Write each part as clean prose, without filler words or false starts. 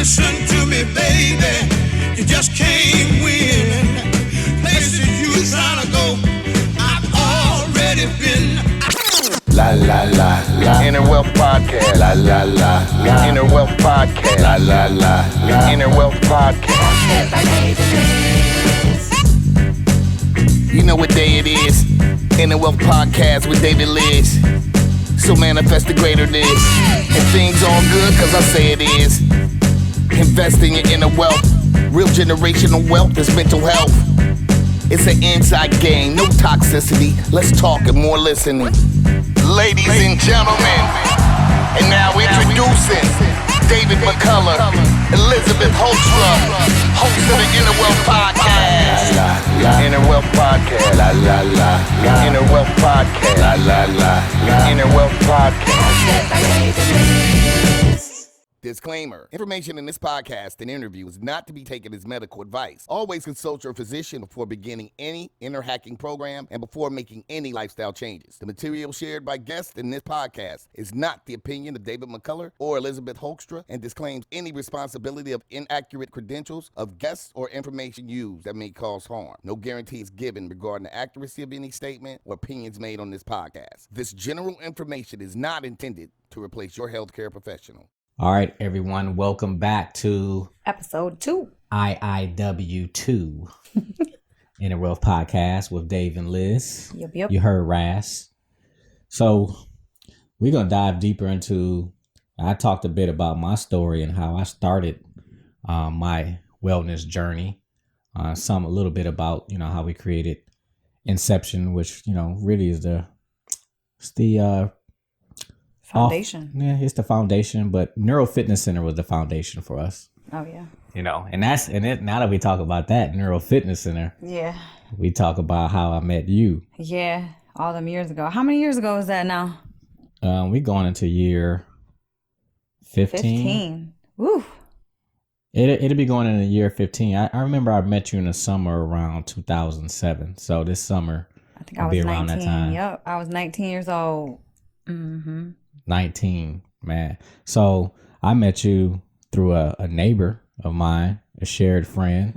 listen to me, baby. You just can't win. Places you trying to go, I've already been. La la la la. Inner Wealth Podcast. La la la la. Inner Wealth Podcast. La la la la. Inner Wealth Podcast. You know what day it is. Inner Wealth Podcast with David Liz. So manifest the greater this. And things all good cause I say it is. Invest in your inner wealth. Real generational wealth is mental health. It's an inside game, no toxicity. Let's talk and more listening. Ladies and gentlemen, and now introducing David McCullough, Elisabeth Holstra, host of the Inner Wealth Podcast. Inner Wealth Podcast. La la la la. Inner Wealth Podcast. La la la la. Inner Wealth Podcast. Disclaimer. Information in this podcast and interview is not to be taken as medical advice. Always consult your physician before beginning any inner hacking program and before making any lifestyle changes. The material shared by guests in this podcast is not the opinion of David McCullough or Elisabeth Holstra and disclaims any responsibility of inaccurate credentials of guests or information used that may cause harm. No guarantee is given regarding the accuracy of any statement or opinions made on this podcast. This general information is not intended to replace your healthcare professional. All right, everyone, welcome back to episode 2. IIW2 Inner Wealth Podcast with Dave and Liz. Yep. You heard Ras. So we're going to dive deeper into, I talked a bit about my story and how I started my wellness journey. A little bit about, how we created Inception, which, really is the foundation. It's the foundation, but Neuro Fitness Center was the foundation for us. Oh yeah. Now that we talk about that Neuro Fitness Center, yeah, we talk about how I met you. Yeah, all them years ago. How many years ago is that now? We going into year 15. Woo. It'll be going into year 15. I remember I met you in the summer around 2007. So this summer, I think I was 19. Around that time. Yep, I was 19 years old. 19, man. So I met you through a neighbor of mine, a shared friend,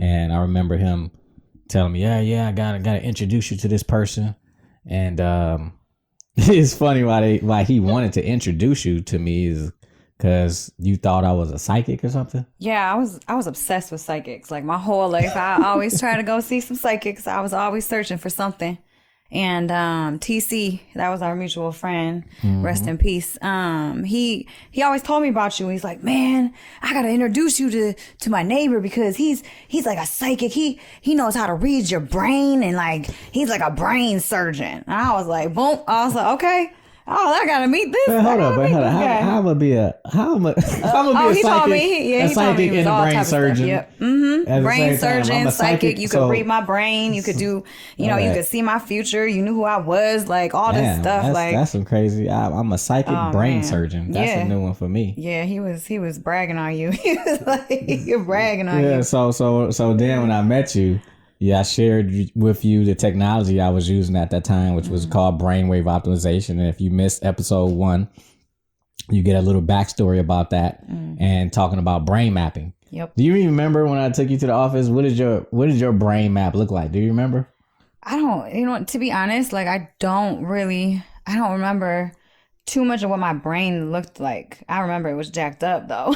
and I remember him telling me, "Yeah, I gotta introduce you to this person." And it's funny why he wanted to introduce you to me is because you thought I was a psychic or something. Yeah, I was obsessed with psychics. Like my whole life, I always try to go see some psychics. I was always searching for something. And TC, that was our mutual friend, rest in peace. He always told me about you. He's like, "Man, I gotta introduce you to my neighbor because he's like a psychic. He knows how to read your brain and like he's like a brain surgeon." And I was like, boom. I was like, okay. Oh, I gotta meet this. Hold up. How am I be a psychic and a brain surgeon? Yep. Brain surgeon, psychic. You could read my brain. You could do, you could see my future. You knew who I was, like all this stuff. That's some crazy. I'm a psychic brain surgeon. That's a new one for me. Yeah, he was bragging on you. He was like, you're bragging on you. Yeah. So then when I met you. Yeah, I shared with you the technology I was using at that time, which was called brainwave optimization. And if you missed episode 1, you get a little backstory about that and talking about brain mapping. Yep. Do you remember when I took you to the office? What did your brain map look like? Do you remember? I don't, to be honest, like I don't remember too much of what my brain looked like. I remember it was jacked up though.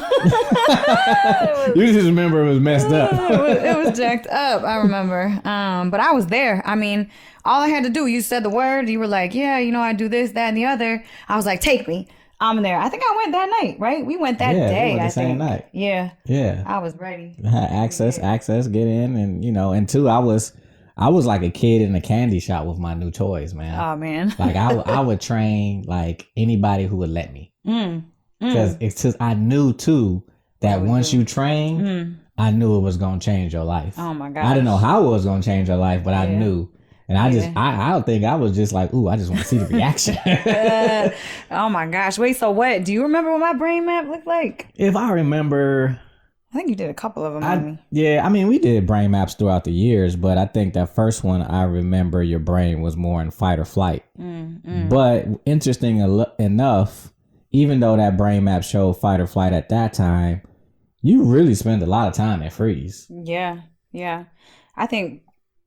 You just remember it was messed up. it was jacked up, I remember. But I was there. I mean, all I had to do, you said the word, you were like, yeah, I do this, that, and the other. I was like, take me. I'm there. I think I went that night, right? We went that day, I think. Same night. Yeah. Yeah. I was ready. Access, get in. And, and two, I was like a kid in a candy shop with my new toys, man. Oh, man. Like I would train like anybody who would let me. Because it's just, I knew too that once you train, I knew it was going to change your life. Oh my God. I didn't know how it was going to change your life, but I knew. And I don't think I was just like, ooh, I just want to see the reaction. Oh my gosh. Wait, so what? Do you remember what my brain map looked like? If I remember, I think you did a couple of them on me. Yeah, I mean, we did brain maps throughout the years, but I think that first one, I remember your brain was more in fight or flight. But interesting enough, even though that brain map showed fight or flight at that time, You really spend a lot of time in freeze. Yeah. Yeah. I think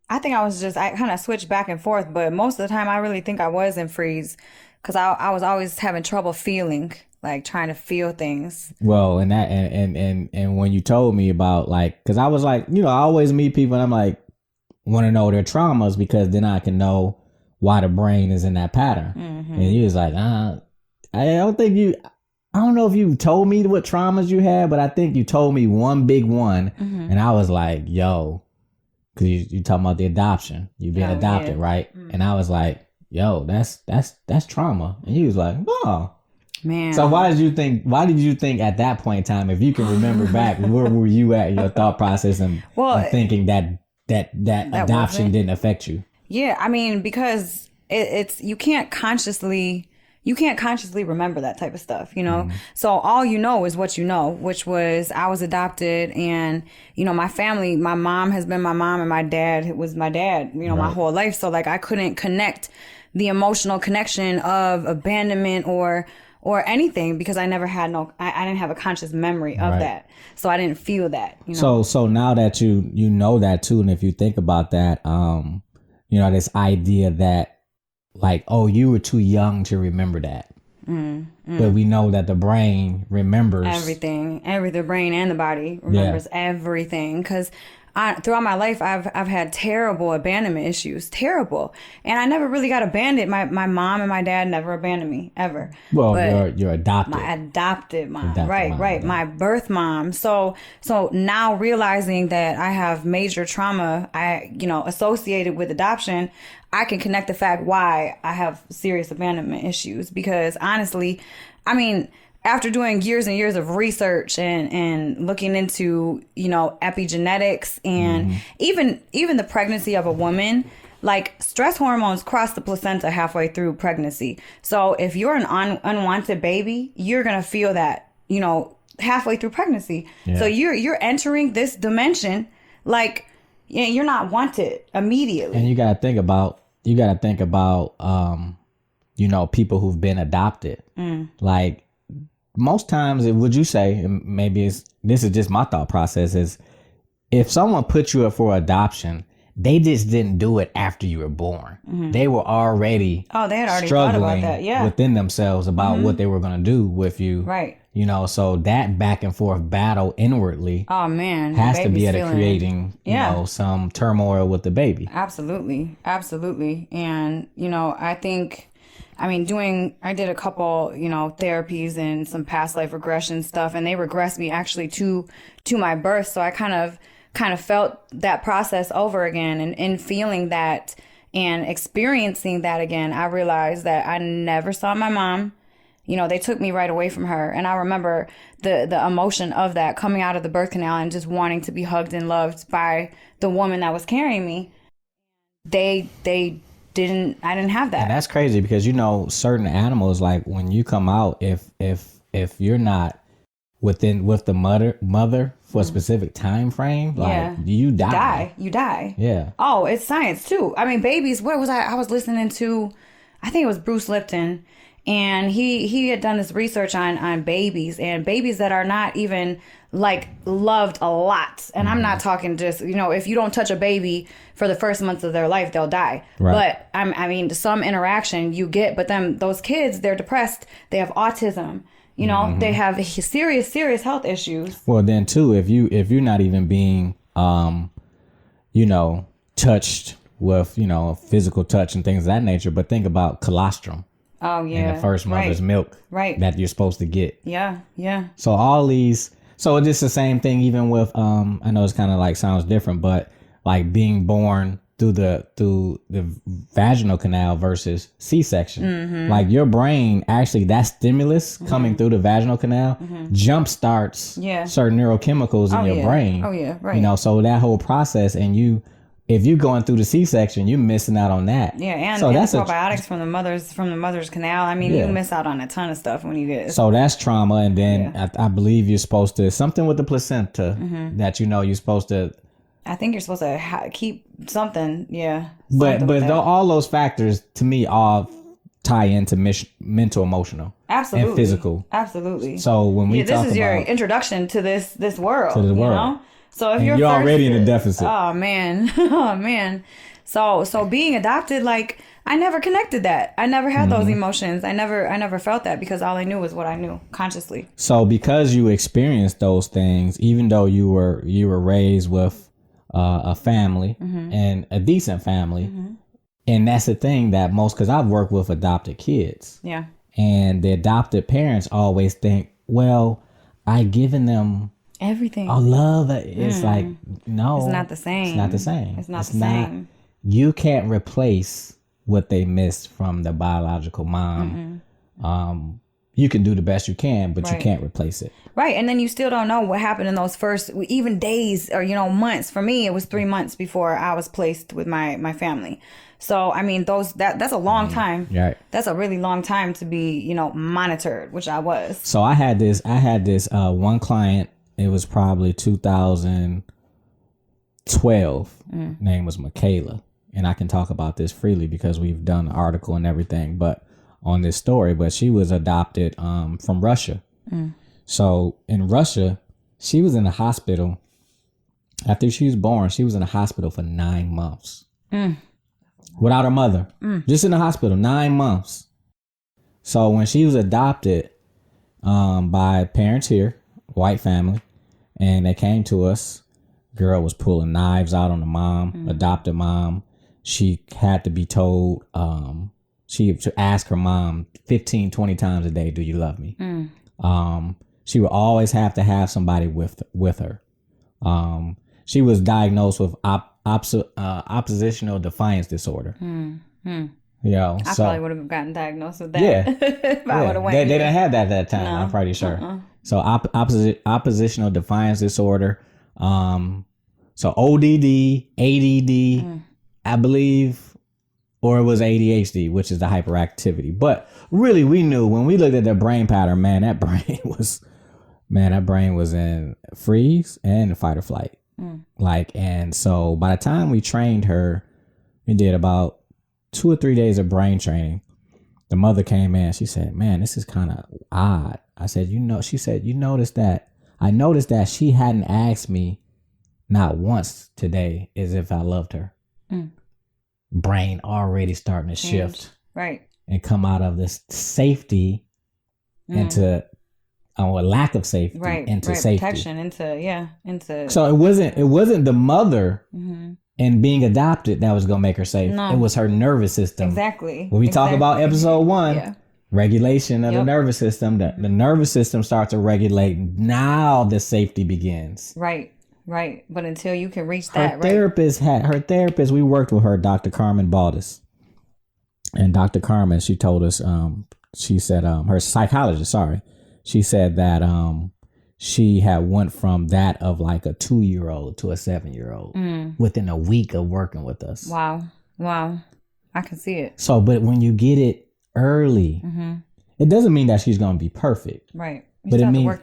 I kind of switched back and forth, but most of the time I really think I was in freeze because I was always having trouble feeling, like trying to feel things. Well, and that and when you told me about like, because I was like, I always meet people and I'm like, want to know their traumas because then I can know why the brain is in that pattern. And you was like, I don't know if you told me what traumas you had, but I think you told me one big one, and I was like, yo, because you talking about the adoption, you being adopted, right? And I was like, yo, that's trauma, and he was like, oh. Man. So why did you think at that point in time, if you can remember back, where were you at in your thought process and thinking that adoption didn't affect you? Yeah, I mean, because it's you can't consciously remember that type of stuff, So all you know is what you know, which was I was adopted, and my family, my mom has been my mom and my dad was my dad, my whole life. So like I couldn't connect the emotional connection of abandonment or anything because I never had I didn't have a conscious memory of that. So I didn't feel that, So now that you know that too, and if you think about that, this idea that like, oh, you were too young to remember that. But we know that the brain remembers everything. The brain and the body remembers everything. Because throughout my life, I've had terrible abandonment issues, terrible, and I never really got abandoned. My mom and my dad never abandoned me ever. Well, you're adopted. My adopted mom, right, my birth mom. So now realizing that I have major trauma, associated with adoption, I can connect the fact why I have serious abandonment issues. Because honestly, I mean, after doing years and years of research and looking into, epigenetics and even the pregnancy of a woman, like stress hormones cross the placenta halfway through pregnancy. So if you're an unwanted baby, you're going to feel that, halfway through pregnancy. Yeah. So you're entering this dimension like you're not wanted immediately. And you got to think about people who've been adopted. Like, most times, would you say, and maybe this is just my thought process, is if someone put you up for adoption, they just didn't do it after you were born. They were already they had already struggling thought about that. Yeah. within themselves about what they were going to do with you. Right. So that back and forth battle inwardly has to be creating, some turmoil with the baby. Absolutely. Absolutely. And, I think... I did a couple, therapies and some past life regression stuff, and they regressed me actually to my birth. So I kind of felt that process over again, and in feeling that and experiencing that again, I realized that I never saw my mom. They took me right away from her. And I remember the emotion of that coming out of the birth canal and just wanting to be hugged and loved by the woman that was carrying me. I didn't have that. And that's crazy because certain animals, like when you come out, if you're not with the mother for a specific time frame, like you die. You die. Yeah. Oh, it's science too. I mean, babies. What was I was listening to? I think it was Bruce Lipton, and he had done this research on babies and babies that are not even like loved a lot. And I'm not talking just, if you don't touch a baby for the first months of their life, they'll die. Right. But some interaction you get, but then those kids, they're depressed. They have autism, they have serious health issues. Well, then too, if you're not even being, touched with, physical touch and things of that nature, but think about colostrum. Oh yeah. And the first mother's milk that you're supposed to get. Yeah. Yeah. So all these, so it's just the same thing even with, I know it's kind of like sounds different, but like being born through the vaginal canal versus C-section. Like your brain, actually that stimulus coming through the vaginal canal jump starts certain neurochemicals in your brain. Oh yeah, right. So that whole process, and if you're going through the C-section, you're missing out on that. Yeah, and that's probiotics from the mother's canal. You miss out on a ton of stuff when you get it. So that's trauma, and then I believe you're supposed to something with the placenta that you're supposed to. I think you're supposed to keep something. Yeah. But all those factors to me all tie into mental, emotional, Absolutely. and physical. Absolutely. So when we this talk is your about introduction to this world. To the world. You know? So if and you're already in a deficit. Oh man. Oh man. So being adopted, like I never connected that. I never had those emotions. I never felt that because all I knew was what I knew consciously. So because you experienced those things, even though you were raised with a family and a decent family, and that's the thing that because I've worked with adopted kids. Yeah. And the adopted parents always think, well, I given them everything. I love it. It's like, no. It's not the same. It's not the same. It's not the same. You can't replace what they missed from the biological mom. You can do the best you can, but you can't replace it. Right. And then you still don't know what happened in those first, even days or, months. For me, it was 3 months before I was placed with my family. So, I mean, that's a long time. Right. That's a really long time to be, monitored, which I was. So I had this one client. It was probably 2012. Name was Michaela. And I can talk about this freely because we've done an article and everything, but on this story, but she was adopted from Russia. So in Russia, she was in the hospital. After she was born, she was in the hospital for 9 months without her mother, just in the hospital, 9 months. So when she was adopted by parents here, white family, and they came to us, girl was pulling knives out on the mom, adopted mom. She had to be told, she to ask her mom 15, 20 times a day, do you love me? She would always have to have somebody with her. She was diagnosed with oppositional defiance disorder. I probably would have gotten diagnosed with that. Yeah. if I would have went. They didn't have that at that time, I'm pretty sure. So oppositional defiance disorder. So ODD, ADD, I believe, or it was ADHD, which is the hyperactivity. But really, we knew when we looked at their brain pattern, that brain was in freeze and fight or flight. And so by the time we trained her, we did about 2 or 3 days of brain training. The mother came in. She said, man, this is kind of odd. I said, she said, you noticed that? I noticed that she hadn't asked me not once today as if I loved her. Brain already starting to shift. Right. And come out of this safety into a lack of safety into safety. Protection into. So it wasn't the mother and being adopted that was going to make her safe. No. It was her nervous system. Exactly. When we talk about episode 1, regulation of the nervous system, the nervous system starts to regulate. Now the safety begins. Right. But until you can reach her therapist, we worked with her, Dr. Carmen Baldus. And Dr. Carmen, she told us, she said, her psychologist, she said that she had went from that of like a 2-year-old to a 7-year-old within a week of working with us. Wow. I can see it. So, but when you get it early, it doesn't mean that she's going to be perfect. Right. But it means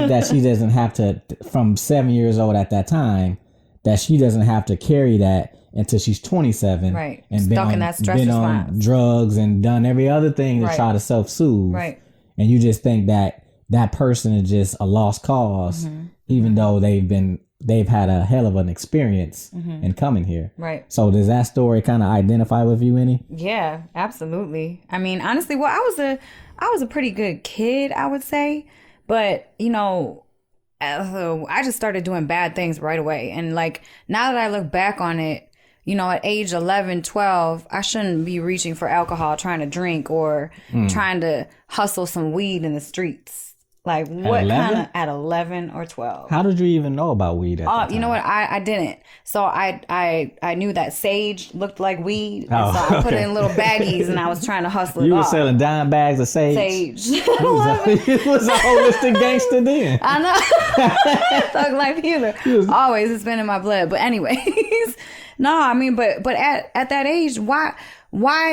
that she doesn't have to, from 7 years old at that time, that she doesn't have to carry that until she's 27. Right. And Stuck in that stress response. On drugs and done every other thing to try to self-soothe. Right. And you just think that person is just a lost cause, even though they've had a hell of an experience in coming here. Right. So does that story kind of identify with you any? Yeah, absolutely. I mean, honestly, well, I was a pretty good kid, I would say, but I just started doing bad things right away. And like, now that I look back on it, at age 11, 12, I shouldn't be reaching for alcohol, trying to drink or trying to hustle some weed in the streets. Like what kind of at 11 or 12? How did you even know about weed at that time? You know what? I didn't. So I knew that sage looked like weed. So I put it in little baggies and I was trying to hustle it You were off. selling dime bags of sage. Sage. It was a holistic gangster then. I know. Thug life healer. Always, it's been in my blood. But anyways, no, I mean, but at that age, why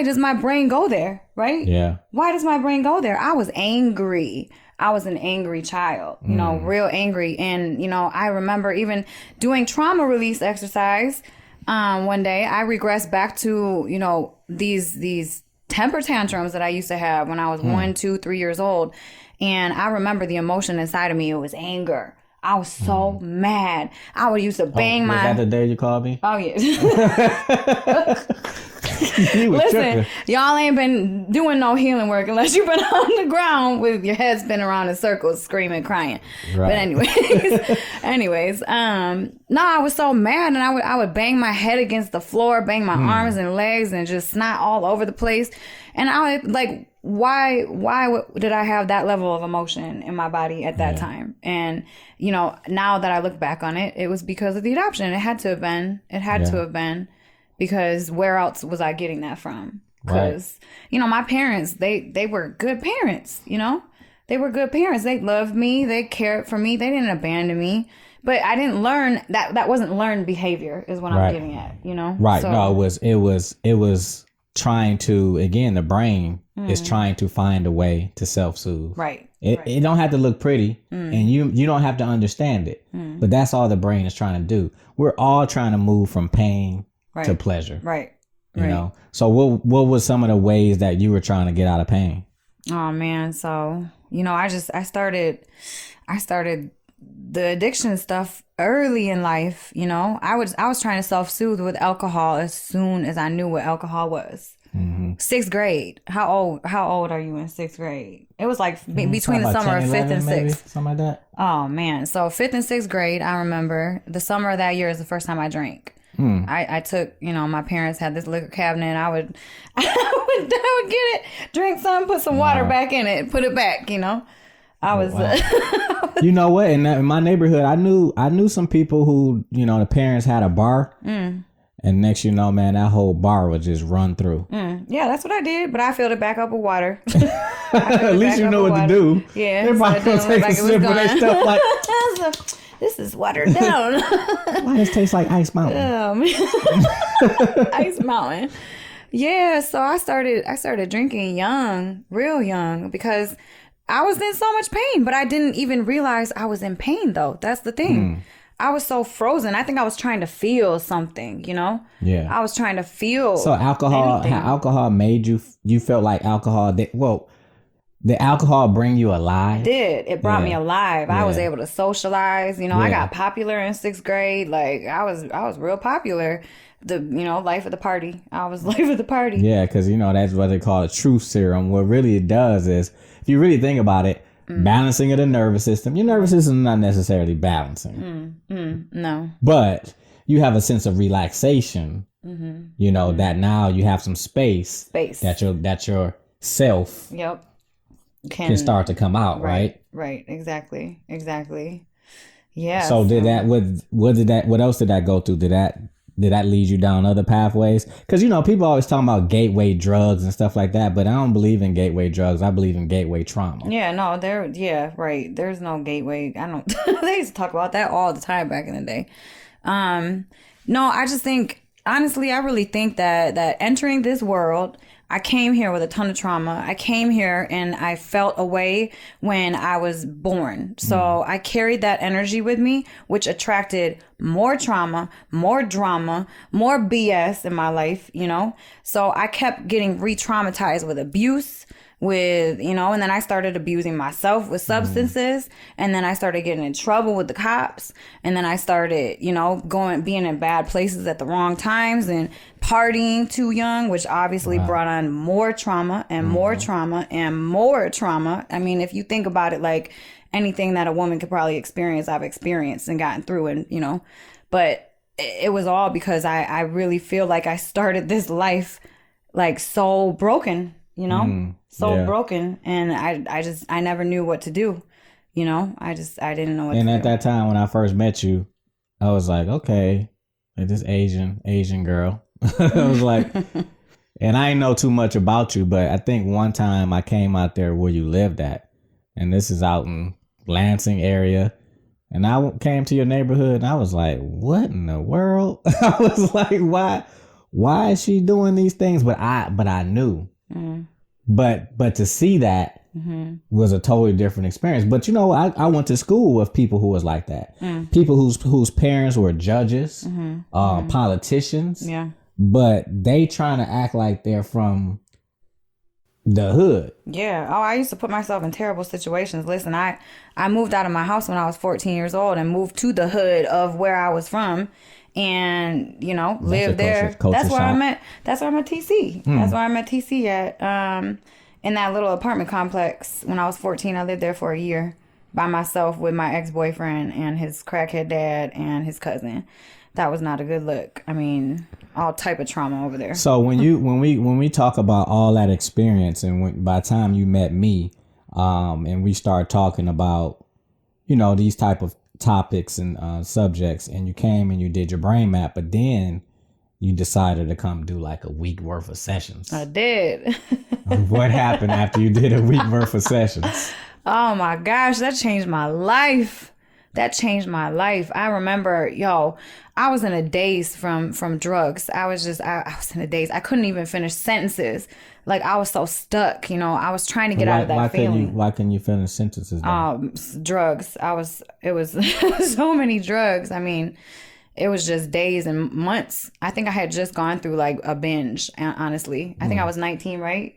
does my brain go there? Right? Yeah. Why does my brain go there? I was angry. I was an angry child, real angry. And, I remember even doing trauma release exercise. One day I regressed back to, these temper tantrums that I used to have when I was 1, 2, 3 years old. And I remember the emotion inside of me. It was anger. I was so mad. I would used to bang Was my... that the day you called me? Oh, yeah. You was Listen, tripping. y'all ain't been doing no healing work unless you've been on the ground with your head spinning around in circles, screaming, crying. Right. But anyways, no, I was so mad, and I would bang my head against the floor, bang my arms and legs, and just snot all over the place. And I would like, why did I have that level of emotion in my body at that time? And you know, now that I look back on it, it was because of the adoption. It had to have been. It had to have been. Because where else was I getting that from? Because, you know, my parents, they were good parents, you know? They were good parents. They loved me. They cared for me. They didn't abandon me. But I didn't learn that. That wasn't learned behavior is what I'm getting at, you know? Right. So, No, it was trying to, again, the brain is trying to find a way to self-soothe. Right. It don't have to look pretty, and you don't have to understand it. But that's all the brain is trying to do. We're all trying to move from pain to pleasure. Right. You know? So what was some of the ways that you were trying to get out of pain? Oh man. So, you know, I started the addiction stuff early in life, you know. I was trying to self-soothe with alcohol as soon as I knew what alcohol was. 6th grade. How old are you in 6th grade? It was like between the summer of 5th and 6th. Maybe, something like that. Oh man. So 5th and 6th grade, I remember the summer of that year is the first time I drank. I took, you know, my parents had this liquor cabinet. I would get it, drink some, put some water back in it, put it back, you know. I was You know what? In my neighborhood, I knew some people who, you know, the parents had a bar. And next you know, man, that whole bar would just run through. Yeah, that's what I did, but I filled it back up with water. At least you know what to do. Yeah. Everybody gonna take a sip of their stuff like, this is watered down. why does it taste like Ice Mountain? Ice Mountain. Yeah, so I started drinking young, real young, because I was in so much pain, but I didn't even realize I was in pain though. That's the thing. I was so frozen. I think I was trying to feel something, you know? Yeah. I was trying to feel. So alcohol made you felt like alcohol did alcohol bring you alive? It brought me alive. I was able to socialize. You know, I got popular in 6th grade. Like I was real popular. Life of the party. I was life of the party. Yeah, because you know that's what they call a truth serum. What really it does is, if you really think about it, balancing of the nervous system. Your nervous system is not necessarily balancing. No. But you have a sense of relaxation. You know that now you have some space that your self. Yep. Can start to come out, right? Right. Exactly. Yeah. So did that? What else did that go through? Did that lead you down other pathways? Because you know people always talking about gateway drugs and stuff like that, but I don't believe in gateway drugs. I believe in gateway trauma. Yeah. No. Right. There's no gateway. I don't. They used to talk about that all the time back in the day. No. I just think honestly, I really think that entering this world. I came here with a ton of trauma. I came here and I felt a way when I was born. So I carried that energy with me, which attracted more trauma, more drama, more BS in my life, you know? So I kept getting re-traumatized with abuse, and then I started abusing myself with substances, and then I started getting in trouble with the cops, and then I started, being in bad places at the wrong times and partying too young, which obviously brought on more trauma and more trauma and more trauma. I mean, if you think about it, like anything that a woman could probably experience, I've experienced and gotten through, and but it was all because I really feel like I started this life like so broken, broken, and I never knew what to do, I didn't know what to do. And at that time when I first met you, I was like, okay, like this Asian girl. I was like, and I didn't know too much about you, but I think one time I came out there where you lived at, and this is out in Lansing area, and I came to your neighborhood and I was like, what in the world? I was like, why is she doing these things? But I knew. But to see that was a totally different experience. But I went to school with people who was like that. People whose parents were judges, politicians. Yeah. But they trying to act like they're from The hood. Yeah. Oh, I used to put myself in terrible situations. Listen, I moved out of my house when I was 14 years old and moved to the hood of where I was from, and lived there. That's where I met. That's where I met TC. That's where I met TC at. In that little apartment complex when I was 14. I lived there for a year by myself with my ex-boyfriend and his crackhead dad and his cousin. That was not a good look. I mean, all type of trauma over there. So when we talk about all that experience, and by the time you met me, and we start talking about, these type of topics and subjects, and you came and you did your brain map, but then you decided to come do like a week worth of sessions. I did. What happened after you did a week worth of sessions? Oh my gosh, that changed my life. That changed my life. I remember, I was in a daze from drugs. I was in a daze. I couldn't even finish sentences. Like, I was so stuck, I was trying to get out of that feeling. Why couldn't you finish sentences? Drugs. It was so many drugs. I mean, it was just days and months. I think I had just gone through like a binge, honestly. I think I was 19, right?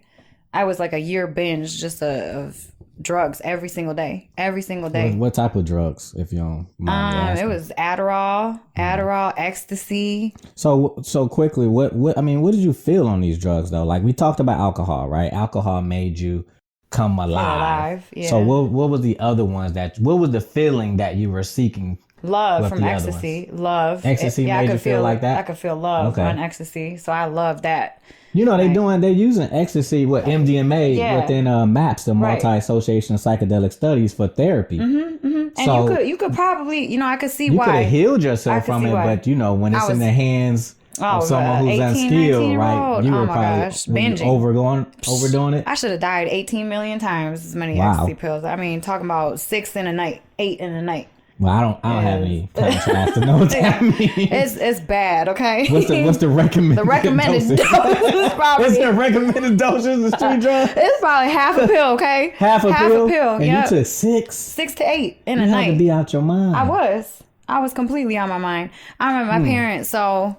I was like a year binge just of drugs every single day. What type of drugs, if you don't mind me asking? It was Adderall, ecstasy. So quickly, what did you feel on these drugs though? Like, we talked about alcohol, right? Alcohol made you come alive. Yeah. So what was the other ones what was the feeling that you were seeking? Love from ecstasy. Love. Ecstasy made you feel like that? I could feel love on ecstasy. So I love that. They're using ecstasy with MDMA within MAPS, the Multi-Association of Psychedelic Studies, for therapy. And So you could probably, I could see you why. could have healed yourself from it, but when it's in the hands of someone who's 18, unskilled, right? You were probably binging. overdoing it. I should have died 18 million times as many ecstasy pills. I mean, talking about 6 in a night, 8 in a night. Well, I don't have any contrast to know what that means. It's bad, okay? What's the recommended? The recommended dose is probably. What's the recommended doses of street drugs? It's probably half a pill, okay? Half a pill. And you took 6. 6 to 8 in a you night. had to be out your mind. I was completely on my mind. I remember my parents. So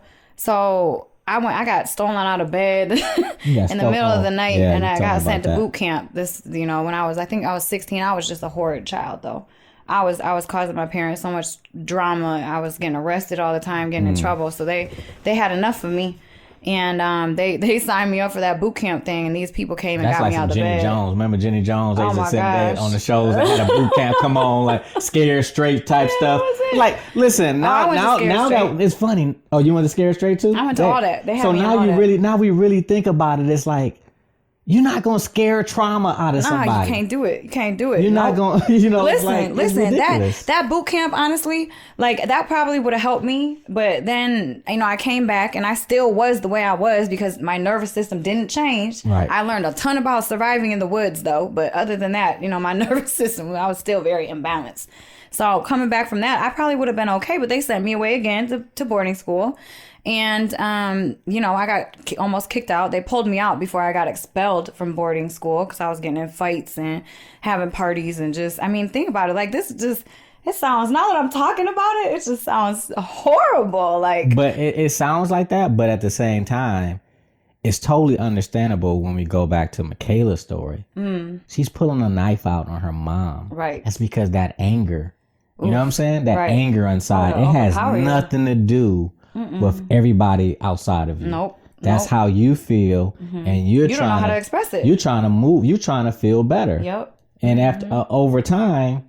I got stolen out of bed in the middle of the night, and I got sent to boot camp. When I think I was 16. I was just a horrid child, though. I was causing my parents so much drama. I was getting arrested all the time, getting in trouble. So they had enough of me, and they signed me up for that boot camp thing. And these people came and got me out of Jenny bed. Jones. Remember Jenny Jones? They used to sit there on the shows that had a boot camp. Come on, like Scared Straight type stuff. Like, listen, now that it's funny. Oh, you went to Scared Straight too? I went to all that. They had so me now all that. now we really think about it. It's like, you're not gonna scare trauma out of somebody. Nah, you can't do it. You're not gonna, Listen, that boot camp, honestly, like, that probably would have helped me. But then, I came back and I still was the way I was because my nervous system didn't change. Right. I learned a ton about surviving in the woods, though. But other than that, my nervous system, I was still very imbalanced. So coming back from that, I probably would have been okay. But they sent me away again to boarding school. And, I got almost kicked out. They pulled me out before I got expelled from boarding school because I was getting in fights and having parties and think about it. Like, it sounds, now that I'm talking about it, it just sounds horrible. Like, but it sounds like that. But at the same time, it's totally understandable when we go back to Michaela's story. She's pulling a knife out on her mom. Right. That's because that anger, you know what I'm saying? That anger inside, it has nothing to do with everybody outside of you. Nope. That's how you feel, and you don't know how to express it. You're trying to move. You're trying to feel better. Yep. And after over time,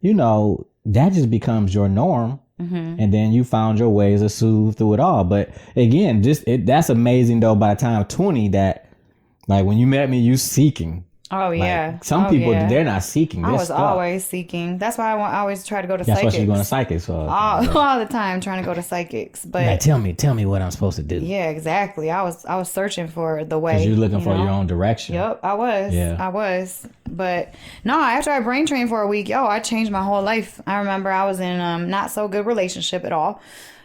that just becomes your norm, and then you found your ways to soothe through it all. But again, that's amazing though. By the time 20, that, like, when you met me, you seeking. Oh, yeah. Like, some people, they're not seeking. I was always seeking. That's why I always try to go to psychics. That's why she's going to psychics. All the time trying to go to psychics. But like, tell me what I'm supposed to do. Yeah, exactly. I was searching for the way. Because you're looking for your own direction. Yep, I was. Yeah. I was. But no, after I brain trained for a week, I changed my whole life. I remember I was in not so good relationship at all.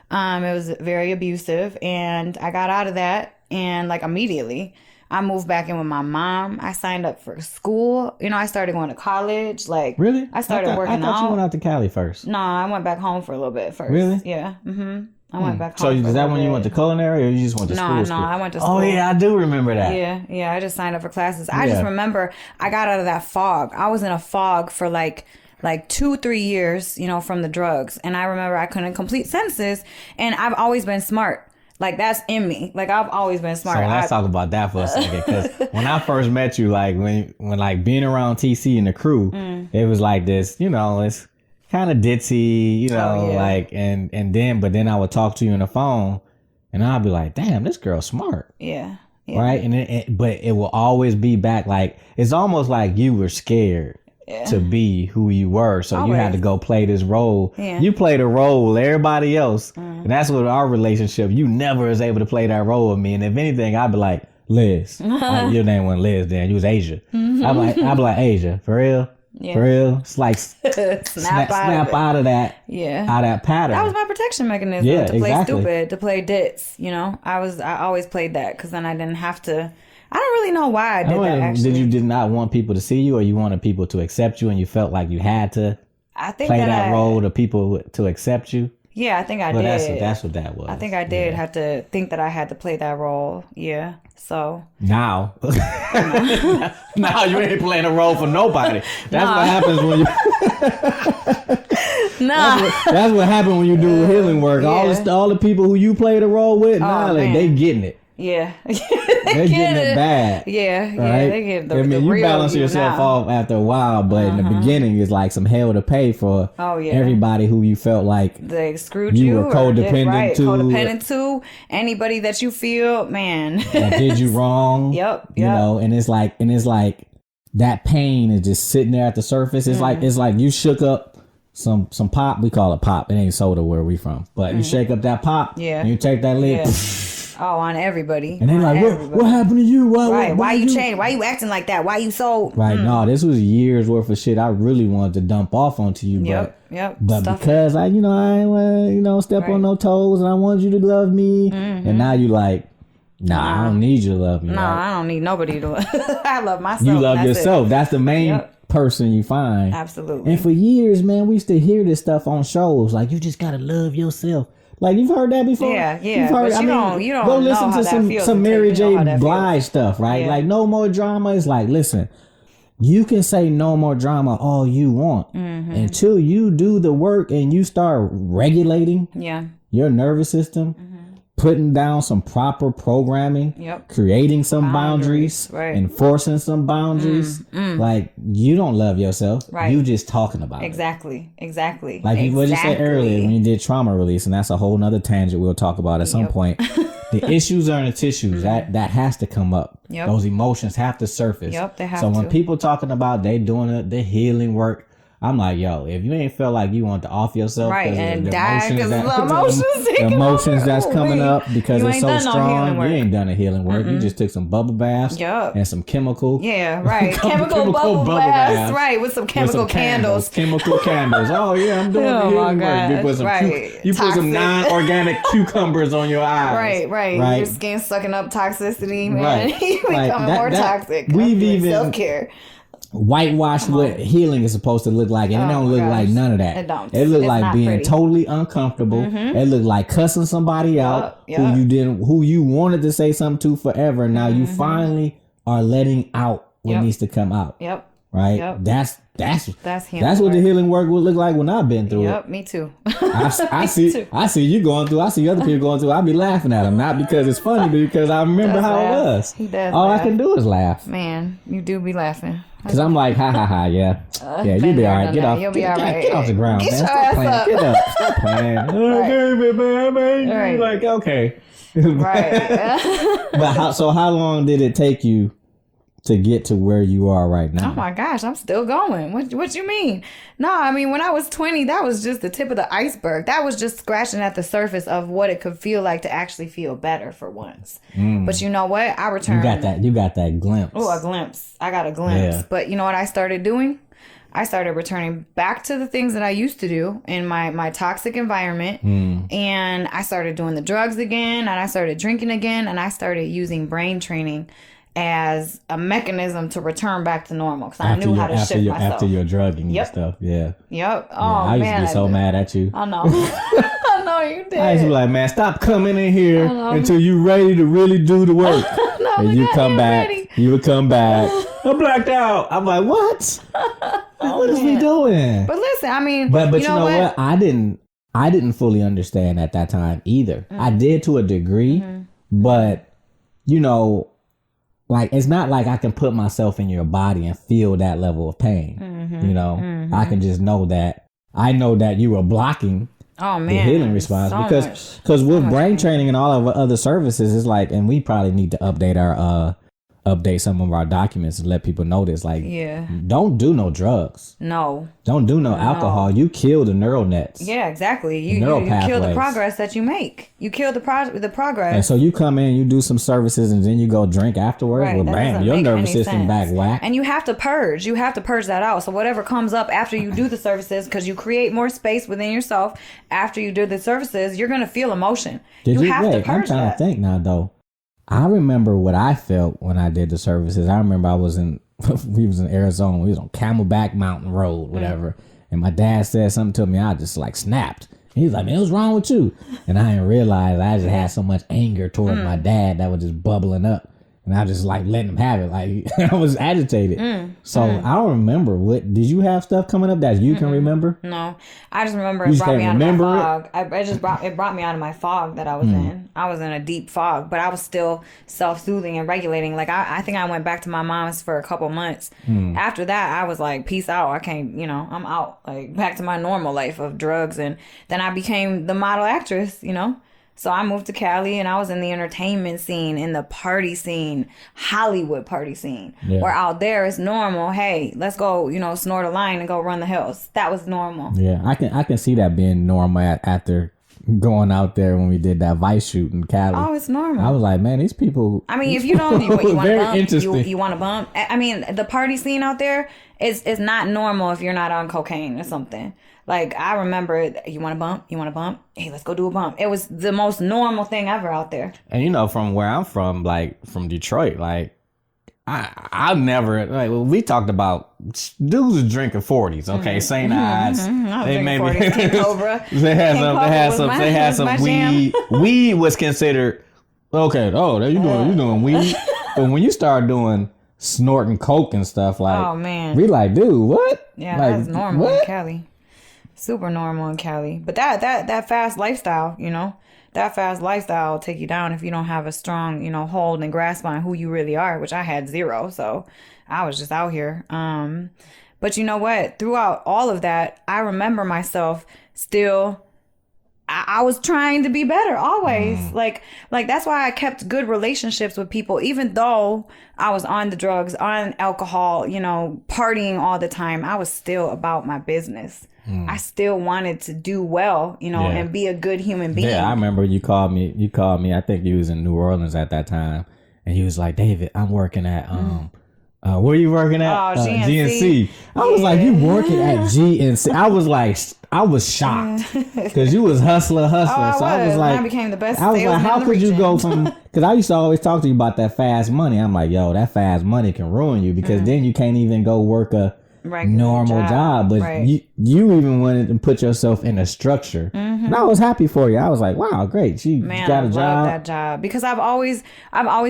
It was very abusive, and I got out of that, and like immediately I moved back in with my mom. I signed up for school. I started going to college. Like, really? I started working out. I thought you went out to Cali first. No, I went back home for a little bit first. Really? Yeah. I went back So home. is that when you went to culinary or you just went to school? No, I went to school. Oh, yeah, I do remember that. Yeah, I just signed up for classes. I just remember I got out of that fog. I was in a fog for like 2-3 years, you know, from the drugs. And I remember I couldn't complete sentences. And I've always been smart. Like, that's in me. Like, I've always been smart. So let's talk about that for a second. Because when I first met you, like, when like being around TC and the crew, it was like this, you know, it's kind of ditzy, you know, like, and then I would talk to you on the phone and I'd be like, damn, this girl's smart. Yeah. Right. And but it will always be back. Like, it's almost like you were scared to be who you were. So you had to go play this role. Yeah. You played a role with everybody else. And that's what our relationship, you never was able to play that role with me. And if anything, I'd be like, Liz. Like, your name wasn't Liz then. You was Asia. I'd be like, Asia, for real? Yeah. For real? It's like snap out of that. Yeah. Out of that pattern. That was my protection mechanism to play stupid, to play ditz, you know? I always played that because then I didn't have to. I don't really know why I did that, actually. Did you not want people to see you, or you wanted people to accept you and you felt like you had to play that role to people to accept you? Yeah, I think I did. That's what that was. I think I did have to think that I had to play that role. Yeah. So now you ain't playing a role for nobody. That's what happens when you that's what happened when you do healing work. All the people who you play the role with, they getting it. Yeah. They're getting it bad. Yeah, right? They get the you real balance yourself off after a while, but in the beginning it's like some hell to pay for everybody who you felt like they screwed you were codependent to. Anybody that you feel, man, that did you wrong. Yep. You know, and it's like that pain is just sitting there at the surface. It's like you shook up some pop. We call it pop. It ain't soda where we from, but you shake up that pop. Yeah. And you take that lid. Oh, on everybody. And they're like, what happened to you? Why you changed? Why you acting like that? Why you so... Right, no, this was years worth of shit I really wanted to dump off onto you. But because I ain't step on no toes and I wanted you to love me. And now you like, I don't need you to love me. I don't need nobody to love. I love myself. You love yourself. That's the main person you find. Absolutely. And for years, man, we used to hear this stuff on shows. Like, you just got to love yourself. Like, you've heard that before? Yeah. You've heard, you don't go listen know to some Mary J. Blige stuff, right? Yeah. Like, no more drama is like, listen, you can say no more drama all you want until you do the work and you start regulating your nervous system, putting down some proper programming, creating some boundaries, enforcing some boundaries. Like, you don't love yourself. Right. You just talking about it. Exactly. Like what you said earlier when you did trauma release, and that's a whole nother tangent we'll talk about at some point. The issues are in the tissues. That has to come up. Those emotions have to surface. They have to. So when people talking about they doing the healing work, I'm like, yo, if you ain't felt like you want to off yourself, and die because of the emotions that's coming up because it's so strong, you ain't done a healing work. You just took some bubble baths and some chemical. Yeah, right. chemical bubble baths. Right, with some chemical candles. Chemical candles. Oh, yeah, I'm doing the healing work. You put some non-organic cucumbers on your eyes. Right. Your skin sucking up toxicity, man. You becoming more toxic. We've even self-care. Whitewash what healing is supposed to look like, and it don't look like none of that. It don't. It look like being totally uncomfortable. It look like cussing somebody out who you wanted to say something to forever. Now you finally are letting out what needs to come out. Right. That's healing. That's what the healing work would look like when I've been through it. Me too. I see you going through. I see other people going through. I be laughing at them, not because it's funny, but because I remember how it was. He does. All I can do is laugh. Man, you do be laughing. Because I'm like, ha, yeah, you'll be all right. Get off, get off the ground, man. Stop playing. Up. Get up, stop playing. Okay, like, okay. Right. But how long did it take you to get to where you are right now? Oh my gosh, I'm still going. What you mean? No, I mean, when I was 20, that was just the tip of the iceberg. That was just scratching at the surface of what it could feel like to actually feel better for once. But you know what? I returned. You got that glimpse. Oh, a glimpse. I got a glimpse. Yeah. But you know what I started doing? I started returning back to the things that I used to do in my toxic environment. And I started doing the drugs again, and I started drinking again, and I started using brain training as a mechanism to return back to normal because I knew how to shift myself. After your drugging and stuff, Yep. Oh, yeah, I used to be so mad at you. I know. I know you did. I used to be like, man, stop coming in here until you ready to really do the work. And you come back. Ready. You would come back. I'm blacked out. I'm like, what? What is we doing? But listen, I mean, but you know what? I didn't fully understand at that time either. I did to a degree, but you know, like it's not like I can put myself in your body and feel that level of pain. You know, I can just know that I know that you were blocking the healing response because with brain training and all of our other services, it's like, and we probably need to update some of our documents and let people know this. Like, don't do no drugs. No. Don't do no alcohol. You kill the neural nets. Yeah, exactly. You kill the progress that you make. You kill the progress. And so you come in, you do some services, and then you go drink afterwards. Right, well, bam, your nervous system back whack. And you have to purge. You have to purge that out. So whatever comes up after you do the services, because you create more space within yourself after you do the services, you're going to feel emotion. You have to purge I'm trying to think now, though. I remember what I felt when I did the services. I remember we was in Arizona. We was on Camelback Mountain Road, whatever. And my dad said something to me. I just like snapped. He was like, man, what's wrong with you? And I didn't realize I just had so much anger toward my dad that was just bubbling up. And I just like letting him have it. Like I was agitated. So I don't remember. What did you have stuff coming up that you can remember? No, I just remember it brought me out of my fog. It brought me out of my fog that I was in. I was in a deep fog, but I was still self-soothing and regulating. Like I think I went back to my mom's for a couple months. After that, I was like, peace out. I can't, I'm out. Like back to my normal life of drugs. And then I became the model actress, So I moved to Cali and I was in the entertainment scene, in the party scene, Hollywood party scene. Where out there it's normal. Hey, let's go, snort a line and go run the hills. That was normal. Yeah, I can see that being normal after going out there when we did that Vice shoot in Cali. Oh, it's normal. I was like, man, these people. I mean, if you don't, you want to bump. You want to bump. I mean, the party scene out there is not normal if you're not on cocaine or something. Like, I remember, you want to bump? You want to bump? Hey, let's go do a bump. It was the most normal thing ever out there. And, from where I'm from, like, from Detroit, like, I never, like, we talked about dudes are drinking 40s, okay? St. Ides. They maybe 40s. King Cobra. They had some weed. Weed was considered, okay, you doing weed. But when you start doing snorting coke and stuff, like, oh, man. We like, dude, what? Yeah, like, that's normal in Cali. Super normal in Cali. But that fast lifestyle, that fast lifestyle will take you down if you don't have a strong, hold and grasp on who you really are, which I had zero. So I was just out here. But you know what? Throughout all of that, I remember myself still, I was trying to be better always. Like that's why I kept good relationships with people, even though I was on the drugs, on alcohol, partying all the time. I was still about my business. I still wanted to do well, and be a good human being. Yeah, I remember you called me. I think you was in New Orleans at that time, and you was like, David, I'm working at where are you working at? GNC. I was like, you working at GNC? I was shocked because you was hustler. So I was like, I became the best. I was like, how could you go from? Because I used to always talk to you about that fast money. I'm like, yo, that fast money can ruin you because then you can't even go work a normal job. But you even wanted to put yourself in a structure. And I was happy for you. I was like, wow, great. She got a job. I love that job because I've always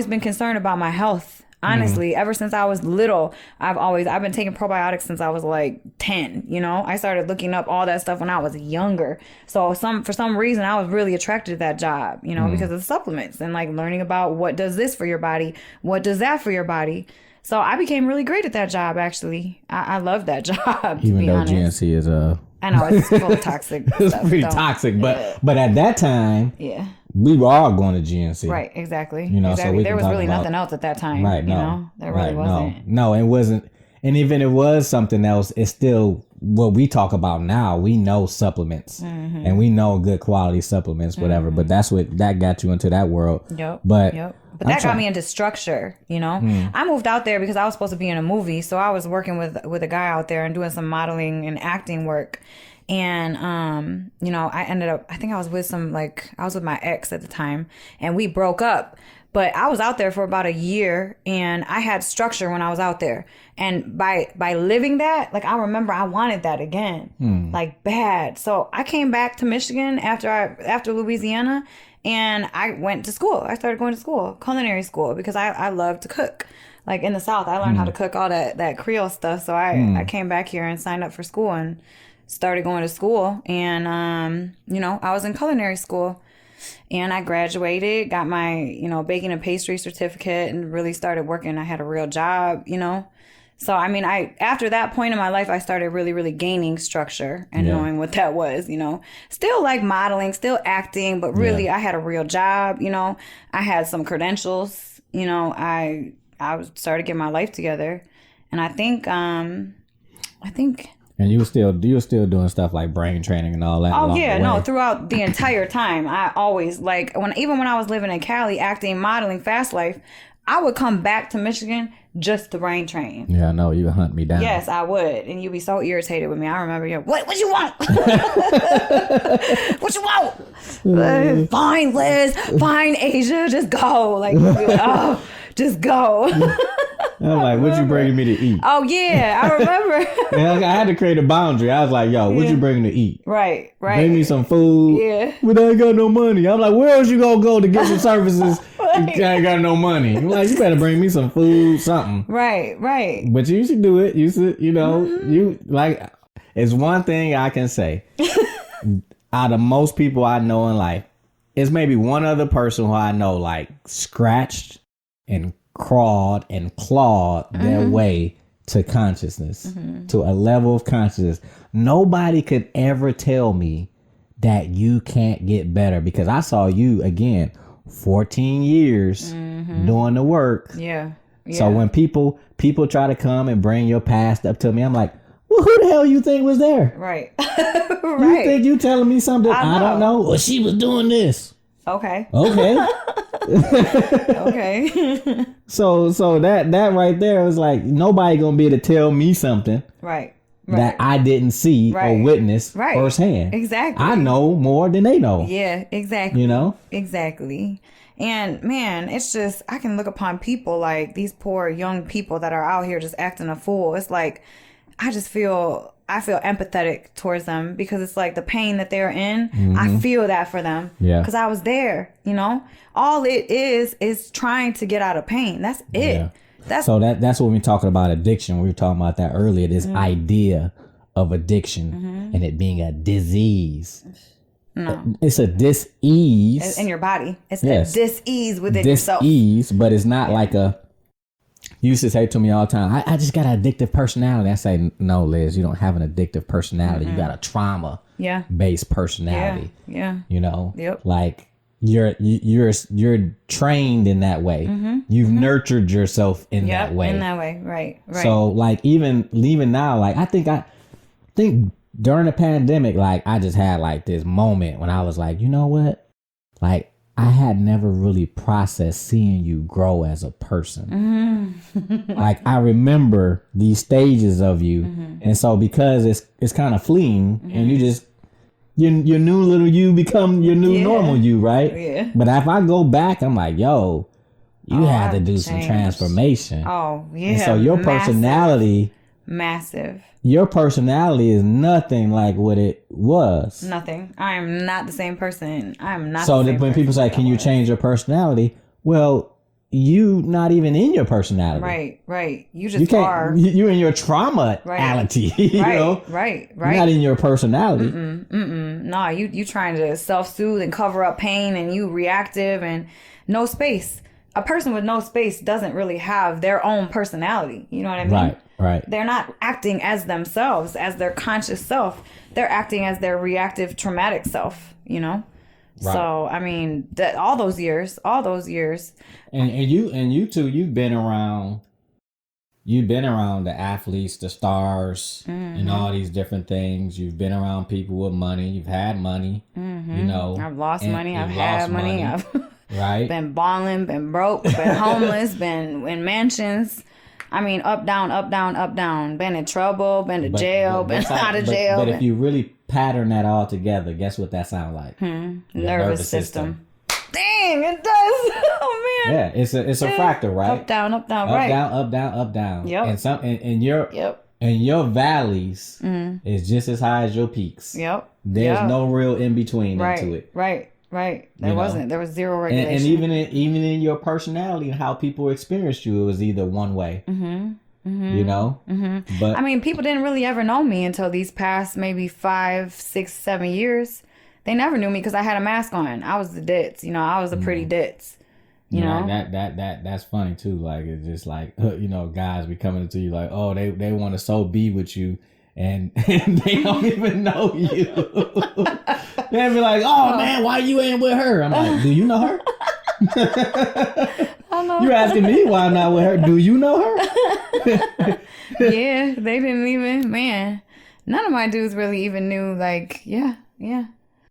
been concerned about my health. Honestly, ever since I was little, I've been taking probiotics since I was like 10, I started looking up all that stuff when I was younger. So for some reason I was really attracted to that job, because of the supplements and like learning about what does this for your body? What does that for your body? So I became really great at that job, actually. I love that job, even though GNC is I know, it's full of toxic it's stuff. Pretty toxic, but at that time, we were all going to GNC. Right, exactly. So there was really nothing else at that time. Right, no. There really wasn't. No, it wasn't. And even if it was something else, it's still what we talk about now. We know supplements and we know good quality supplements, whatever. But that's what that got you into that world. Yep. But that got me into structure, I moved out there because I was supposed to be in a movie. So I was working with a guy out there and doing some modeling and acting work. And, I ended up, I think I was with my ex at the time and we broke up. But I was out there for about a year, and I had structure when I was out there. And by living that, like, I remember I wanted that again, like bad. So I came back to Michigan after Louisiana, and I went to school. I started going to school, culinary school, because I love to cook. Like in the South, I learned how to cook all that Creole stuff. So I came back here and signed up for school and started going to school. And, you know, I was in culinary school. And I graduated, got my, you know, baking and pastry certificate, and really started working. I had a real job, you know. So, I mean, after that point in my life, I started really, really gaining structure and knowing what that was, you know. Still like modeling, still acting, but really I had a real job, you know. I had some credentials, you know. I started getting my life together. And I think And you were still doing stuff like brain training and all that. Oh yeah, no, throughout the entire time, I always even when I was living in Cali, acting, modeling, fast life, I would come back to Michigan just to brain train. Yeah, I know, you would hunt me down. Yes, I would, and you'd be so irritated with me. I remember you. What you want? What you want? Fine, Liz. Fine, Asia. Just go. Like, oh, just go. I'm like, what you bringing me to eat? Oh yeah, I remember. And I had to create a boundary. I was like, yo, what you bringing to eat? Right. Bring me some food. Yeah. But I ain't got no money. I'm like, where else you gonna go to get some services? Right. I ain't got no money. I'm like, you better bring me some food, something. Right. But you should do it. You should, you know, you like. It's one thing I can say. Out of most people I know in life, it's maybe one other person who I know like scratched and crawled and clawed their way to consciousness, to a level of consciousness. Nobody could ever tell me that you can't get better, because I saw you again 14 years doing the work. Yeah. So when people try to come and bring your past up to me, I'm like, well, who the hell you think was there? Right. You think you telling me something I don't know? Well, she was doing this. Okay. Okay. So that right there was like, nobody gonna be able to tell me something that I didn't see or witness firsthand. Exactly. I know more than they know. Yeah, exactly. You know? Exactly. And man, it's just, I can look upon people like these poor young people that are out here just acting a fool. It's like, I feel empathetic towards them, because it's like the pain that they're in. I feel that for them. Yeah. Because I was there, you know. All it is trying to get out of pain. That's it. Yeah. That's what we're talking about addiction. We were talking about that earlier. This idea of addiction and it being a disease. No. It's a dis-ease. It's in your body. It's a dis-ease within yourself. Dis-ease, but it's not like a... You used to say to me all the time, I just got an addictive personality. I say, no, Liz, you don't have an addictive personality. You got a trauma-based personality. Yeah. You know? Yep. Like, you're trained in that way. You've nurtured yourself in that way. In that way, right. So, like, even leaving now, like, I think during the pandemic, like, I just had, like, this moment when I was like, you know what? Like, I had never really processed seeing you grow as a person. Like, I remember these stages of you. And so because it's kind of fleeting and you just, your new little you become your new normal you, right? Yeah. But if I go back, I'm like, yo, you had to do some transformation. Oh, yeah. And so your personality. Massive. Your personality is nothing like what it was. Nothing. I am not the same person. I am not. So when people say, "Can you change your personality?" Well, you not even in your personality. Right. You just are. You in your trauma-ality. You know? Right. You're not in your personality. No, you trying to self-soothe and cover up pain, and you reactive and no space. A person with no space doesn't really have their own personality. You know what I mean? Right. They're not acting as themselves, as their conscious self. They're acting as their reactive, traumatic self, you know? Right. So, I mean, all those years. And you too, you've been around the athletes, the stars, and all these different things. You've been around people with money. You've had money, you know. I've lost money. I've had money. I've been balling, been broke, been homeless, been in mansions. I mean, up, down. Been in trouble, been to jail, been out of jail. But if you really pattern that all together, guess what that sounds like? Nervous system. Dang, it does. Oh, Yeah, it's a fractal, right? Up, down, Up, right. down, up, down, up, down. Yep. And some and your Yep. and your valleys is just as high as your peaks. Yep. There's Yep. no real in between Right. into it. Right. There You know? wasn't. There was zero And regulation. even in your personality and how people experienced you, it was either one way. You know? But I mean, people didn't really ever know me until these past maybe 5, 6, 7 years. They never knew me because I had a mask on. I was the ditz. You know, I was a pretty ditz. You know? That's funny too. Like, it's just like, you know, guys be coming to you like, oh, they want to so be with you. And they don't even know you. They'll be like, oh man, why you ain't with her? I'm like, do you know her? I know. You're asking me why I'm not with her. Do you know her? Yeah, they didn't even, man. None of my dudes really even knew, like, yeah.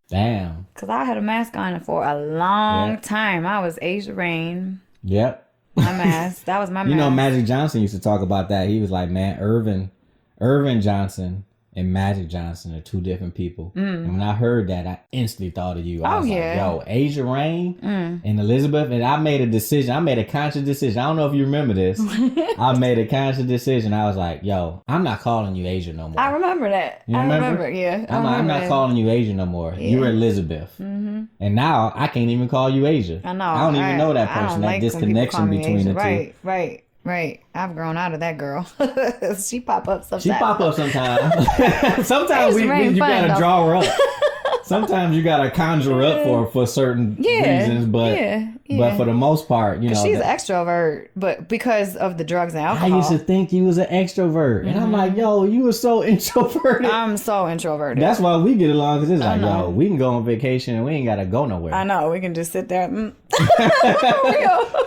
Damn. Because I had a mask on for a long time. I was Asia Rain. Yep. My mask. That was my mask. You know, Magic Johnson used to talk about that. He was like, man, Irvin Johnson and Magic Johnson are two different people. And when I heard that, I instantly thought of you. I was like, yo, Asia Rain and Elisabeth. And I made a decision. I made a conscious decision. I don't know if you remember this. I made a conscious decision. I was like, yo, I'm not calling you Asia no more. I remember that. You remember? Yeah. I'm not calling you Asia no more. Yeah. You're Elisabeth. And now I can't even call you Asia. I know. I don't even know that person. That disconnection between the two. Right. I've grown out of that girl. She pop up sometimes. Sometimes you gotta draw her up. Sometimes you gotta conjure her up for certain reasons, but for the most part, you know, she's an extrovert, but because of the drugs and alcohol. I used to think you was an extrovert, and I'm like, yo, you were so introverted. I'm so introverted. That's why we get along, because it's like, yo, we can go on vacation and we ain't gotta go nowhere. I know, we can just sit there.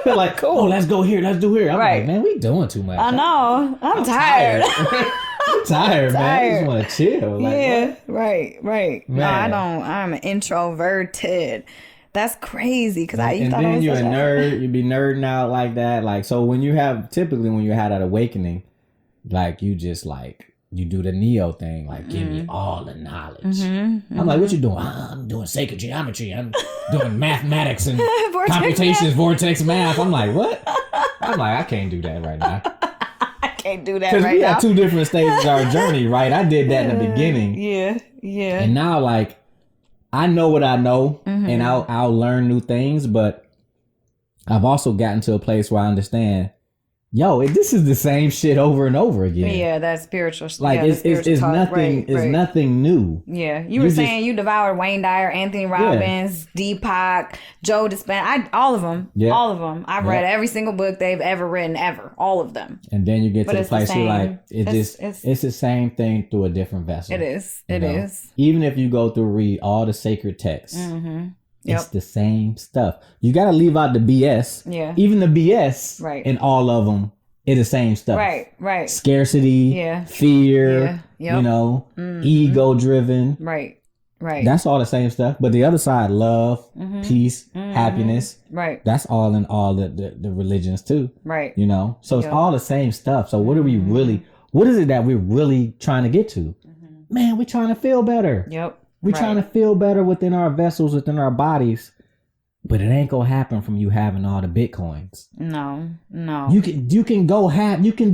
Like, cool. Oh, let's go here, let's do here. I'm like, man, we doing too much. I know. I'm tired. I'm tired, man. I just want to chill. Like, yeah, what? right. No, I don't. I'm introverted. That's crazy because I used to. And then you're a nerd. You be nerding out like that. Like, so when you had that awakening, like you just like you do the Neo thing, like give me all the knowledge. I'm like, what you doing? I'm doing sacred geometry. I'm doing mathematics and computations, vortex math. I'm like, what? I'm like, I can't do that right now. Can't do that right now. Because we now. had two different stages of our journey, right? I did that in the beginning. Yeah. And now, like, I know what I know, and I'll learn new things, but I've also gotten to a place where I understand, yo, this is the same shit over and over again. Yeah, that's spiritual. Like, it's nothing new. Yeah, you were saying you devoured Wayne Dyer, Anthony Robbins, Deepak, Joe Dispenza, all of them. Yeah. All of them. I've read every single book they've ever written, ever. All of them. And then you get to the place you're like, it's the same thing through a different vessel. It is. It is. Even if you go through read all the sacred texts. It's the same stuff. You got to leave out the BS. Yeah. Even the BS in all of them, it's the same stuff. Right. Scarcity, fear, you know, ego driven. Right. That's all the same stuff. But the other side, love, peace, happiness. Right. That's all in all the religions too. Right. You know, so it's all the same stuff. So what is it that we're really trying to get to? Man, we're trying to feel better. Yep. We're trying to feel better within our vessels, within our bodies, but it ain't gonna happen from you having all the Bitcoins. No. You can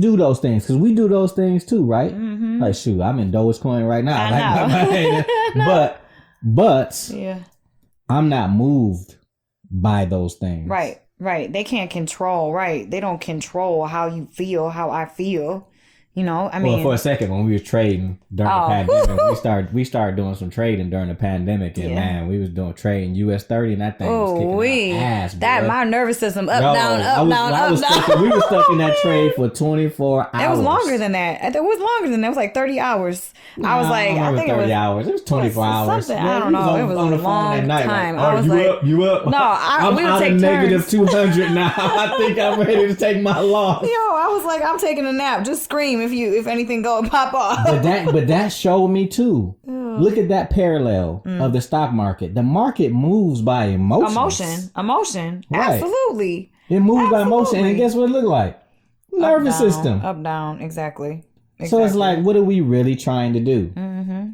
do those things, because we do those things too, right? Like, shoot, I'm in Dogecoin right now. I know. But I'm not moved by those things. Right. They can't control. Right. They don't control how you feel, how I feel. You know, I mean, for a second when we was trading during the pandemic, we started doing some trading during the pandemic, and man, we was doing trading US 30, and that thing was kicking our ass. That my nervous system up, down. We were stuck in that trade for 24 hours. It was longer than that. It was longer than that. It was like 30 hours. I was like, I think 30 hours. It was 24 hours. Something. I don't know. It was a long time. I was like, you up? No, I'm out of negative 200 now. I think I'm ready to take my loss. Yo, I was like, I'm taking a nap. Just scream if anything go and pop off. But that showed me too. Look at that parallel of the stock market. The market moves by emotion. Emotion. Right. Absolutely. It moves by emotion, and guess what it looked like? Nervous system. Up, down. Exactly. So it's like, what are we really trying to do?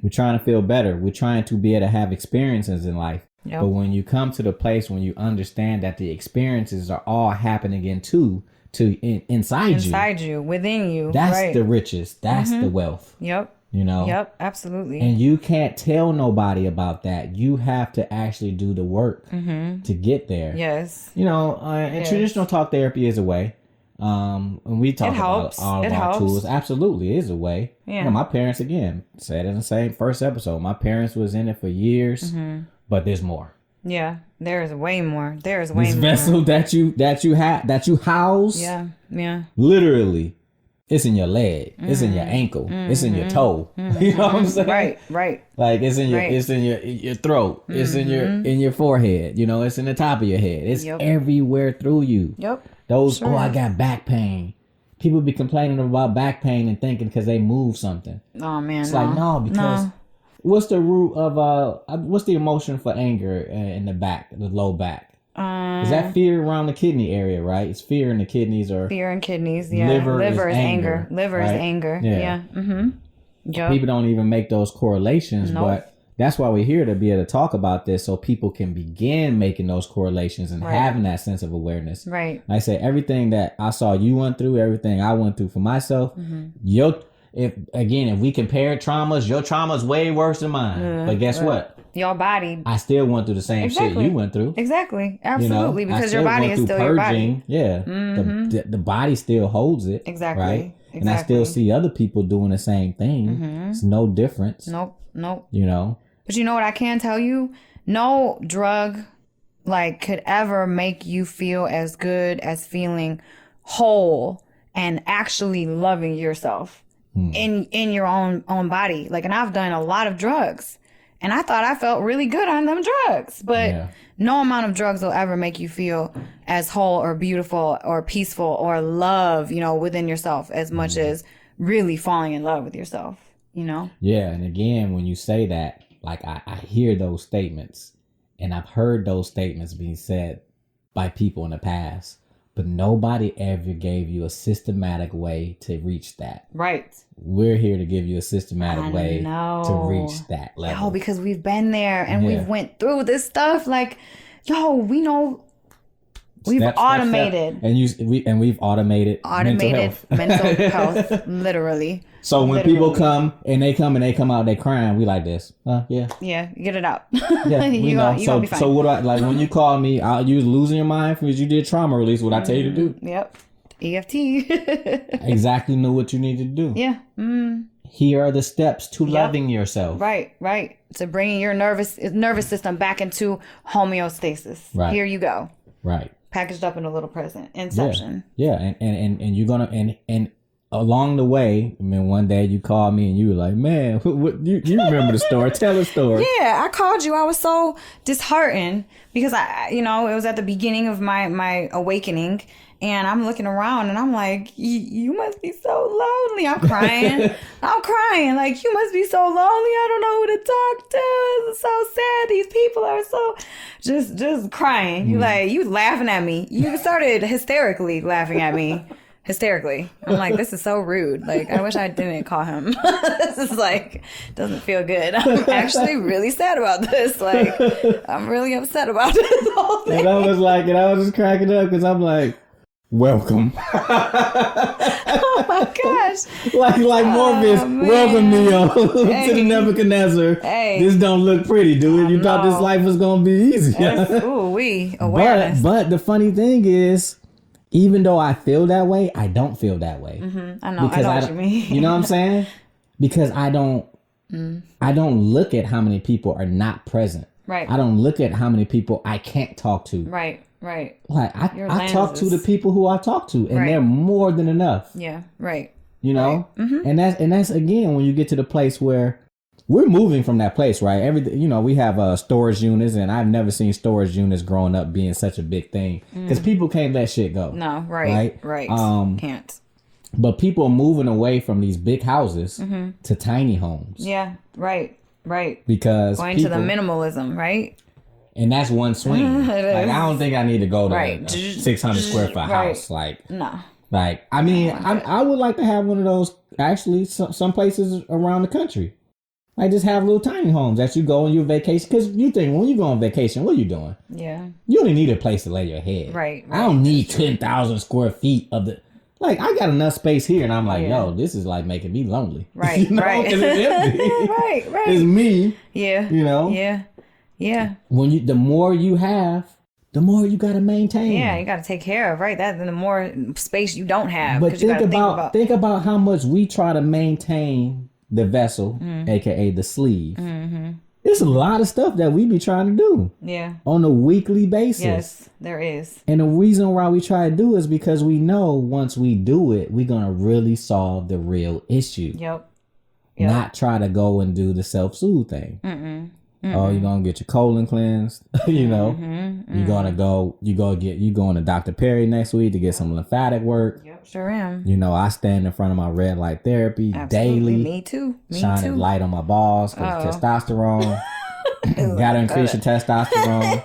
We're trying to feel better. We're trying to be able to have experiences in life Yep. But when you come to the place when you understand that the experiences are all happening inside you, within you. that's right. the riches. That's the wealth. Yep. You know? Yep, absolutely. And you can't tell nobody about that. You have to actually do the work to get there. Yes. You know, and traditional talk therapy is a way. And we talk about all of our tools. Absolutely, it is a way. Yeah. You know, my parents, again, said in the same first episode, my parents was in it for years, but there's more. Yeah, there is way more. There is way This more. vessel that you house. Yeah. Literally, it's in your leg. It's in your ankle. It's in your toe. You know what I'm saying? Right. Like it's in your Right. it's in your throat. It's in your forehead. You know, it's in the top of your head. It's everywhere through you. Yep. Those I got back pain. People be complaining about back pain and thinking because they move something. Oh man. It's like no, because what's the root of what's the emotion for anger in the back, the low back? Is that fear around the kidney area, right? It's fear in the kidneys or fear in kidneys, yeah. Liver is anger. Liver right? is anger. Yeah. Yeah. Mm-hmm. Yep. People don't even make those correlations, Nope. but that's why we're here to be able to talk about this so people can begin making those correlations and having that sense of awareness. Right. Like I say, everything that I saw you went through, everything I went through for myself, if we compare traumas, your trauma's way worse than mine. But guess what? Your body. I still went through the same shit you went through. Exactly. Absolutely. You know? Because your body is still your body. Yeah. The body still holds it. Exactly. Right? And I still see other people doing the same thing. It's no difference. Nope. You know? But you know what I can tell you? No drug could ever make you feel as good as feeling whole and actually loving yourself in your own body. And I've done a lot of drugs and I thought I felt really good on them drugs, but no amount of drugs will ever make you feel as whole or beautiful or peaceful or love, within yourself as much as really falling in love with yourself, Yeah. And again, when you say that, I hear those statements and I've heard those statements being said by people in the past, but nobody ever gave you a systematic way to reach that. Right. We're here to give you a systematic way to reach that level. Yo, because we've been there and we've went through this stuff. We know we've automated. And we've automated mental health, literally. So when people come out, they crying. We like this. Yeah, get it out. Yeah, we know. Gonna be fine. So what do I when you call me? You was losing your mind because you did trauma release. What I tell you to do? Yep. EFT. Exactly knew what you needed to do. Yeah. Here are the steps to loving yourself. Right. To bringing your nervous system back into homeostasis. Right. Here you go. Right. Packaged up in a little present. Inception. Yeah. And you're gonna and along the way, one day you called me and you were like, man, what you remember the story? Tell the story. Yeah, I called you. I was so disheartened because it was at the beginning of my awakening. And I'm looking around and I'm like, you must be so lonely. I'm crying. You must be so lonely. I don't know who to talk to. This is so sad. These people are so just crying. You laughing at me. You started hysterically laughing at me. Hysterically. I'm like, this is so rude. I wish I didn't call him. This is doesn't feel good. I'm actually really sad about this. I'm really upset about this whole thing. And I was just cracking up because I'm like, welcome. Oh my gosh. like Morpheus, welcome Neo to the Nebuchadnezzar. Hey. This don't look pretty, dude. You thought this life was gonna be easy. Awareness. But the funny thing is, even though I feel that way, I don't feel that way. I know what you mean. You know what I'm saying? Because I don't look at how many people are not present. Right. I don't look at how many people I can't talk to. Right. I talk to the people who I talk to, and they're more than enough. Yeah. Right. Right. And that's again when you get to the place where we're moving from that place, right? Everything, we have storage units, and I've never seen storage units growing up being such a big thing because people can't let shit go. No, right. Can't. But people are moving away from these big houses to tiny homes. Yeah, right. Because going to the minimalism, right? And that's one swing. I don't think I need to go to a 600 square foot house. No. I would like to have one of those. Actually, some places around the country. Like just have little tiny homes that you go on your vacation. Because you think when you go on vacation, what are you doing? Yeah. You only need a place to lay your head. Right. I don't need 10,000 square feet of the. Like I got enough space here, and I'm like, Yeah. yo, this is like making me lonely. Right. You know? Right. 'Cause it's empty. Right. It's me. Yeah. You know. Yeah. Yeah. When the more you have, the more you got to maintain. Yeah, you got to take care of, right? That the more space you don't have. But 'cause you gotta think about how much we try to maintain the vessel, aka the sleeve. Mm-hmm. There's a lot of stuff that we be trying to do. Yeah. On a weekly basis. Yes, there is. And the reason why we try to do it is because we know once we do it, we're gonna really solve the real issue. Yep. Not try to go and do the self-soothe thing. Oh, you're gonna get your colon cleansed. You know, you're gonna you going to Dr. Perry next week to get some lymphatic work. Yep, sure am. You know, I stand in front of my red light therapy daily. Me too. Shining light on my balls because testosterone. Gotta increase your testosterone.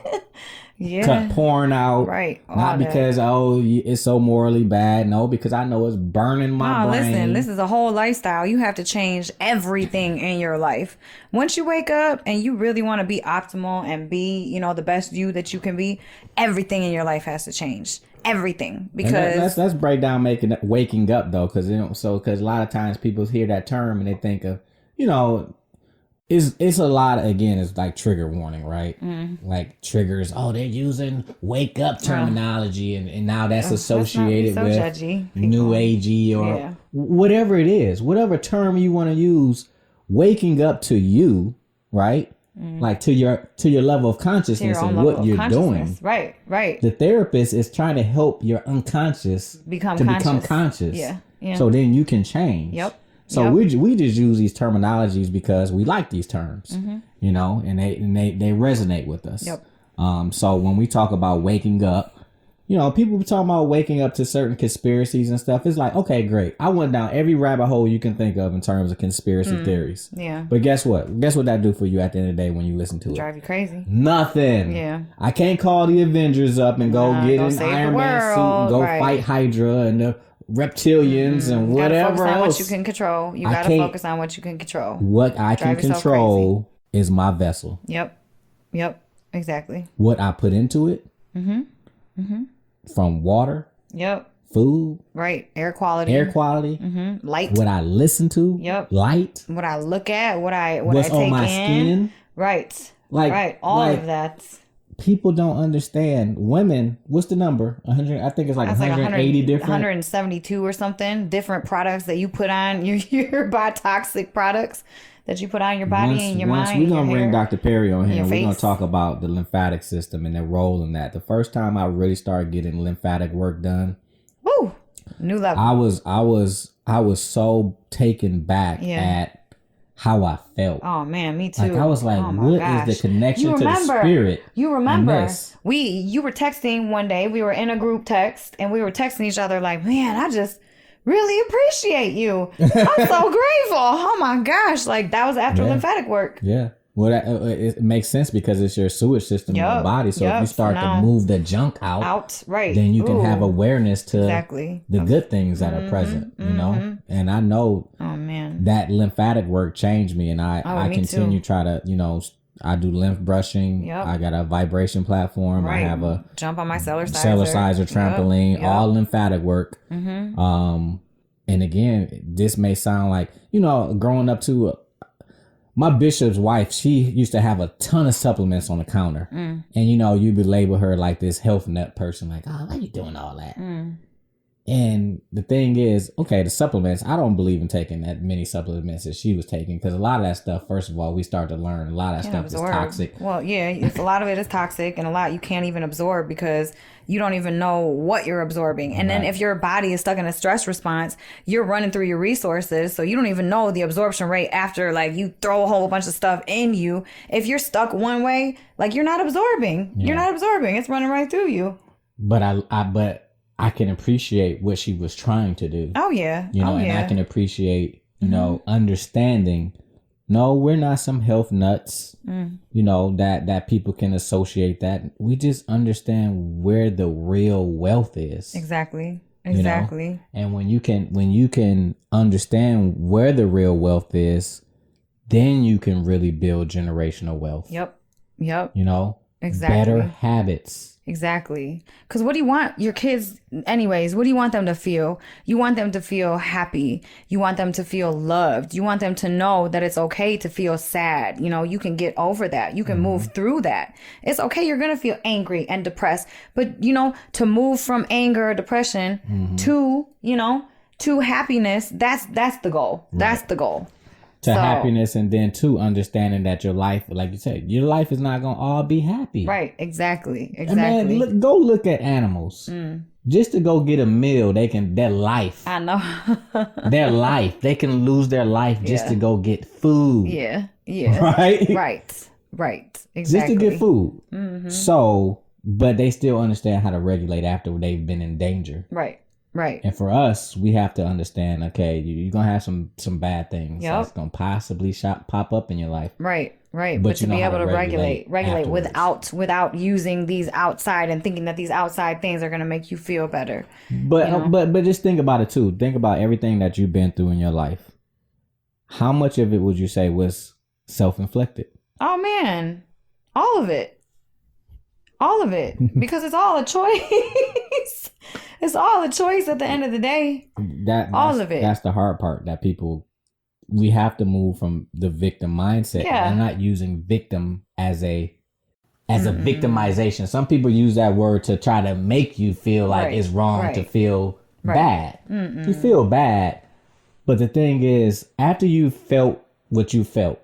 Yeah. Cut porn out. Right. Not because, it's so morally bad. No, because I know it's burning my brain. Listen, this is a whole lifestyle. You have to change everything in your life. Once you wake up and you really want to be optimal and be, the best you that you can be, everything in your life has to change. Everything. Because let's break down waking up though, because because a lot of times people hear that term and they think of, it's a lot of, again, it's like trigger warning, right? Like triggers, they're using wake up terminology and now that's associated with judgy, new agey or whatever it is, whatever term you want to use, waking up to you, right? Like to your level of consciousness and what you're doing. Right. The therapist is trying to help your unconscious become conscious. Yeah. So then you can change. Yep. So we just use these terminologies because we like these terms, and they resonate with us. Yep. So when we talk about waking up, people be talking about waking up to certain conspiracies and stuff. It's like, okay, great. I went down every rabbit hole you can think of in terms of conspiracy theories. Yeah. But guess what? Guess what that do for you at the end of the day when you listen to it? Drive you crazy. Nothing. Yeah. I can't call the Avengers up and go get an Iron Man suit and go fight Hydra and the reptilians and whatever else. What you can control. You gotta focus on what you can control. What I can control is my vessel. Yep. Exactly. What I put into it. From water. Yep. Food. Right. Air quality. Light. What I listen to. Yep. Light. What I look at. What's I take on my skin. Right. Right. All of that. People don't understand. Women, what's the number? 100. I think it's like 180 different. 172 or something. Different products that you put on your toxic products that you put on your body and your mind. We're going to bring Dr. Perry on here and we're going to talk face. about the lymphatic system and their role in that. The first time I really started getting lymphatic work done. Woo! New level. I was so taken back at how I felt. Oh man, me too. Like I was like, what is the connection to the spirit? You remember you were texting one day, we were in a group text and we were texting each other like, man, I just really appreciate you. I'm so grateful. Oh my gosh. Like that was after lymphatic work. Yeah. Well, it makes sense because it's your sewage system in the body. So if you start to move the junk out, then you can have awareness to the good things that are present, And I know that lymphatic work changed me, and I continue try to, I do lymph brushing. I got a vibration platform. I have a jump on my cellular trampoline, all lymphatic work. And again, this may sound like, growing up to my bishop's wife, she used to have a ton of supplements on the counter. And, you'd be label her like this health nut person, like, oh, why are you doing all that? And the thing is, okay, the supplements, I don't believe in taking that many supplements as she was taking, because a lot of that stuff, first of all, we start to learn a lot of that stuff is toxic. Well, yeah, a lot of it is toxic, and a lot you can't even absorb because you don't even know what you're absorbing. And then if your body is stuck in a stress response, you're running through your resources, so you don't even know the absorption rate after you throw a whole bunch of stuff in you. If you're stuck one way, you're not absorbing. You're not absorbing. It's running right through you. But I can appreciate what she was trying to do. Oh yeah. And I can appreciate, understanding. No, we're not some health nuts, that people can associate that. We just understand where the real wealth is. Exactly. And when you can understand where the real wealth is, then you can really build generational wealth. Yep. You know, Exactly. better habits. Exactly. Because what do you want your kids, anyways? What do you want them to feel? You want them to feel happy. You want them to feel loved. You want them to know that it's okay to feel sad. You know, you can get over that. You can move through that. It's okay. You're going to feel angry and depressed. But, you know, to move from anger or depression to, you know, to happiness, that's the goal. Right. That's the goal. To happiness, and then to understanding that your life, like you said, your life is not going to all be happy. Right. Exactly. And man, go look at animals. Just to go get a meal, their life. I know. Their life. They can lose their life just to go get food. Yeah. Yeah. Right? Right. Exactly. Just to get food. So, but they still understand how to regulate after they've been in danger. Right. And for us, we have to understand, okay, you're going to have some bad things that's going to possibly pop up in your life. Right. But to be able to regulate afterwards. without using these outside and thinking that these outside things are going to make you feel better. But, you know? but just think about it too. Think about everything that you've been through in your life. How much of it would you say was self-inflicted? Oh man, all of it. Because it's all a choice. It's all a choice at the end of the day. All of it. That's the hard part, that we have to move from the victim mindset. Yeah. And not using victim as a victimization. Some people use that word to try to make you feel like it's wrong to feel bad. You feel bad. But the thing is, after you felt what you felt,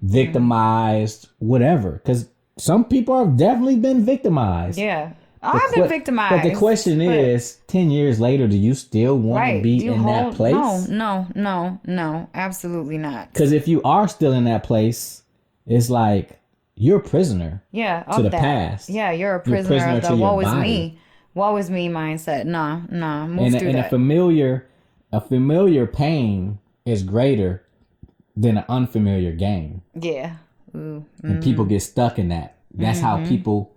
victimized, whatever, because some people have definitely been victimized. Yeah. I've been victimized. But the question is, 10 years later, do you still want to be in that place? No, absolutely not. Because if you are still in that place, it's like you're a prisoner to the past. Yeah, you're a prisoner of the woe is me mindset. Move through that. A familiar pain is greater than an unfamiliar gain. Yeah. And people get stuck in that. That's how people...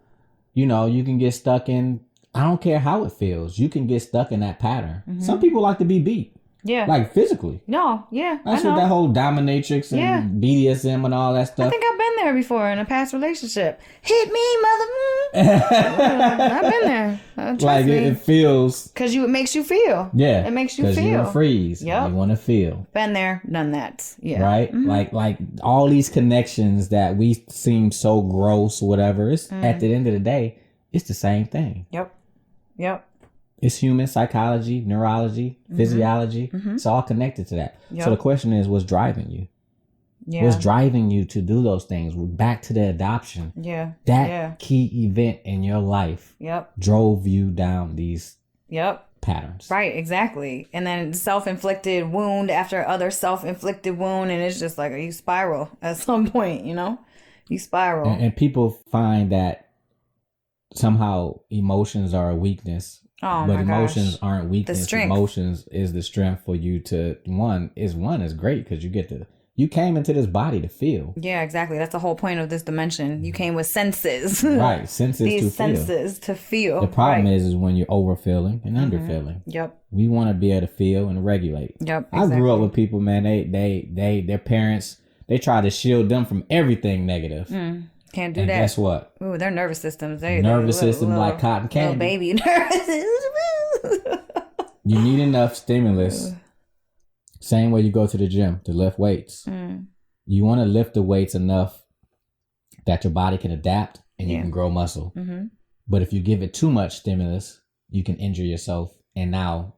You know, you can get stuck in, I don't care how it feels. You can get stuck in that pattern. Some people like to be beat. Yeah. Like physically. No, yeah. That's what that whole dominatrix and BDSM and all that stuff. I think I've been there before in a past relationship. Hit me, mother. I've been there. Like it feels. Because it makes you feel. Yeah. It makes you feel. Because you're freeze. Yep. You want to feel. Been there, done that. Yeah. Right? Like all these connections that we seem so gross or whatever, it's at the end of the day, it's the same thing. Yep. It's human psychology, neurology, physiology. It's all connected to that. Yep. So the question is, what's driving you? Yeah. What's driving you to do those things? Back to the adoption. Yeah. That key event in your life drove you down these patterns. Right, exactly. And then self-inflicted wound after other self-inflicted wound. And it's just like you spiral at some point, you know? You spiral. And people find that somehow emotions are a weakness. Oh, but my emotions gosh. aren't weakness. Emotions is the strength for you to one is great because you came into this body to feel. Yeah, exactly. That's the whole point of this dimension. You came with senses. Right, senses These to senses to feel. The problem is when you're overfeeling and underfeeling. Yep. We want to be able to feel and regulate. Yep. Exactly. I grew up with people, man. Their parents, they try to shield them from everything negative. Can't do and that. Guess what? Ooh, their nervous systems. Nervous system like cotton candy. Baby nervous. You need enough stimulus. Same way you go to the gym to lift weights. You want to lift the weights enough that your body can adapt and you can grow muscle. But if you give it too much stimulus, you can injure yourself. And now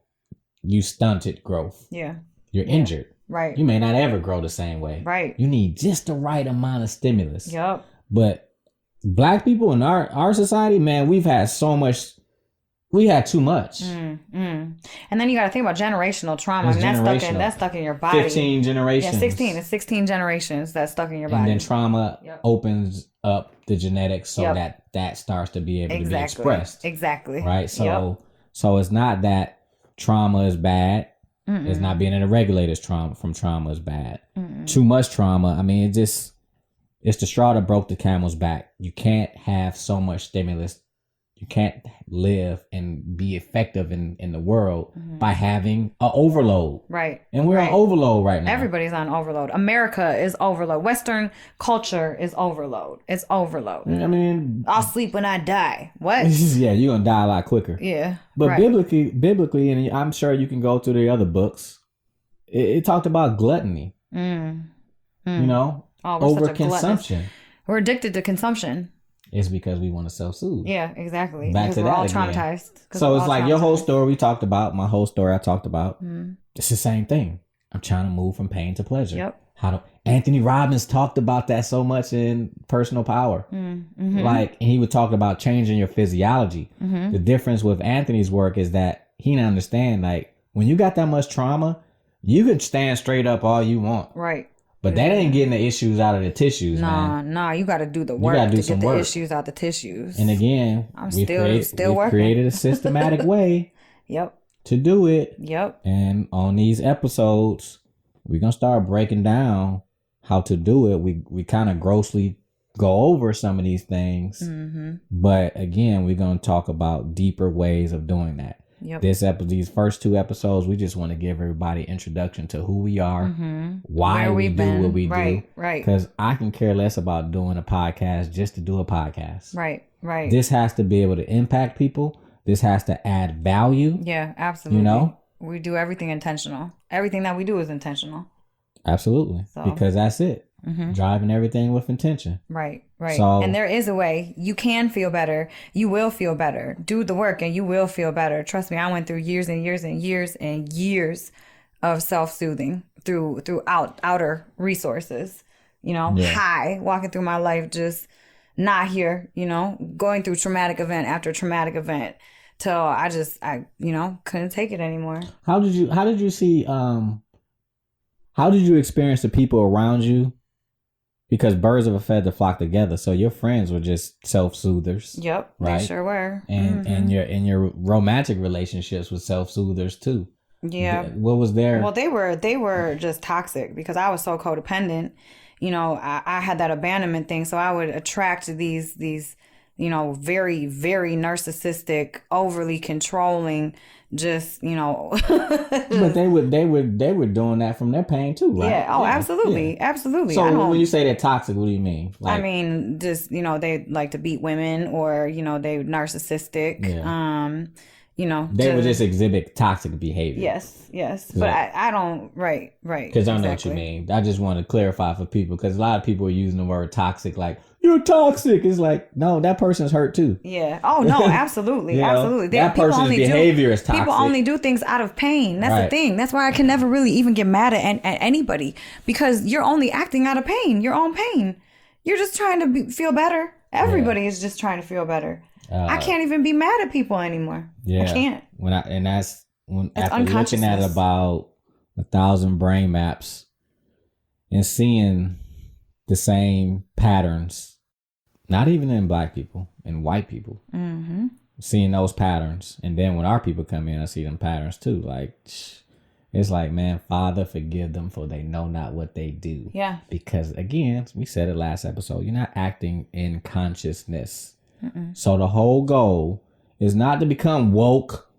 you stunted growth. Yeah. You're injured. Right. You may not ever grow the same way. Right. You need just the right amount of stimulus. Yep. But black people in our society, man, we had too much. And then you got to think about generational trauma. And that's stuck in your body. 15 generations. Yeah, 16. It's 16 generations that's stuck in your body. And then trauma opens up the genetics so that starts to be able to be expressed. Exactly. Right? So it's not that trauma is bad. It's not being in a regulator's trauma is bad. Too much trauma. I mean, it's the straw that broke the camel's back. You can't have so much stimulus You can't live and be effective in the world by having an overload. Right. And we're on overload right now. Everybody's on overload. America is overload. Western culture is overload. It's overload. I mean, I'll sleep when I die. What? yeah, you're going to die a lot quicker. Yeah. But right. biblically, and I'm sure you can go through the other books, it talked about gluttony. You know, overconsumption. We're addicted to consumption. It's because we want to self-soothe. Yeah, exactly. Back to we're that all again. traumatized. So it's like your whole story we talked about, my whole story I talked about. It's the same thing. I'm trying to move from pain to pleasure. Yep. Anthony Robbins talked about that so much in Personal Power. Like, and he would talk about changing your physiology. The difference with Anthony's work is that he didn't understand, like, when you got that much trauma, you can stand straight up all you want. Right. But that ain't getting the issues out of the tissues, man. Nah, you got to do the work to get the issues out the tissues. And again, we created a systematic way to do it. Yep. And on these episodes, we're going to start breaking down how to do it. We kind of grossly go over some of these things. But again, we're going to talk about deeper ways of doing that. Yep. These first 2 episodes, we just want to give everybody introduction to who we are, why we do what we do. Right. Because I can care less about doing a podcast just to do a podcast. Right. This has to be able to impact people. This has to add value. Yeah, absolutely. You know? We do everything intentional. Everything that we do is intentional. Absolutely. Because that's it. Driving everything with intention. Right. So, and there is a way. You can feel better. You will feel better. Do the work and you will feel better. Trust me, I went through years and years and years and years of self-soothing through outer resources. You know, high, walking through my life just not here, you know, going through traumatic event after traumatic event till I couldn't take it anymore. How did you experience the people around you? Because birds of a feather flock together. So your friends were just self-soothers. Yep, right? They sure were. And your romantic relationships with self-soothers too. Yeah. What was there? Well, they were just toxic because I was so codependent. You know, I had that abandonment thing, so I would attract these you know, very, very narcissistic, overly controlling, just, you know. But they were doing that from their pain too, right? Yeah. Oh, absolutely. Yeah. Absolutely. So when you say they're toxic, what do you mean? Like, I mean, just, you know, they like to beat women, or, you know, they narcissistic. Yeah. You know, they would just exhibit toxic behavior. Yes. But I don't, right. Because I know what you mean. I just want to clarify for people, because a lot of people are using the word toxic like, you're toxic. It's like, no, that person's hurt too. Yeah. Oh, no, absolutely. Absolutely. That person's behavior is toxic. People only do things out of pain. That's the thing. That's why I can never really even get mad at anybody, because you're only acting out of pain, your own pain. You're just trying to feel better. Everybody is just trying to feel better. I can't even be mad at people anymore. Yeah. I can't. After looking at about 1,000 brain maps and seeing the same patterns, not even in black people, in white people, seeing those patterns. And then when our people come in, I see them patterns too. Like, it's like, man, Father, forgive them, for they know not what they do. Yeah. Because again, we said it last episode, you're not acting in consciousness. So the whole goal is not to become woke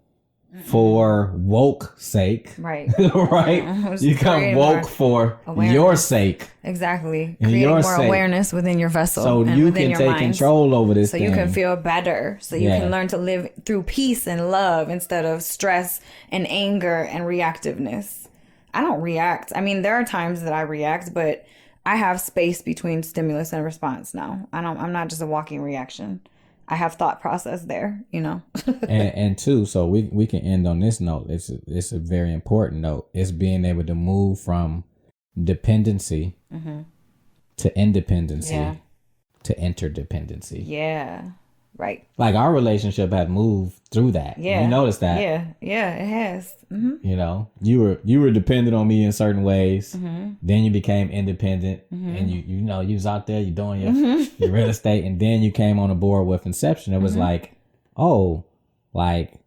for woke sake. Right. Right? You become woke for your sake. Exactly. Creating more awareness within your vessel. So and you can take control over this thing. So you can feel better. So you can learn to live through peace and love instead of stress and anger and reactiveness. I don't react. I mean, there are times that I react, but I have space between stimulus and response now. I'm not just a walking reaction. I have thought process there, you know. and two, so we can end on this note. It's a very important note. It's being able to move from dependency to independency to interdependency. Yeah. Right. Like our relationship had moved through that. Yeah. You noticed that. Yeah, it has. You know, you were dependent on me in certain ways. Then you became independent, and you know, you was out there, you doing your real estate, and then you came on a board with Inception. It was like, oh, like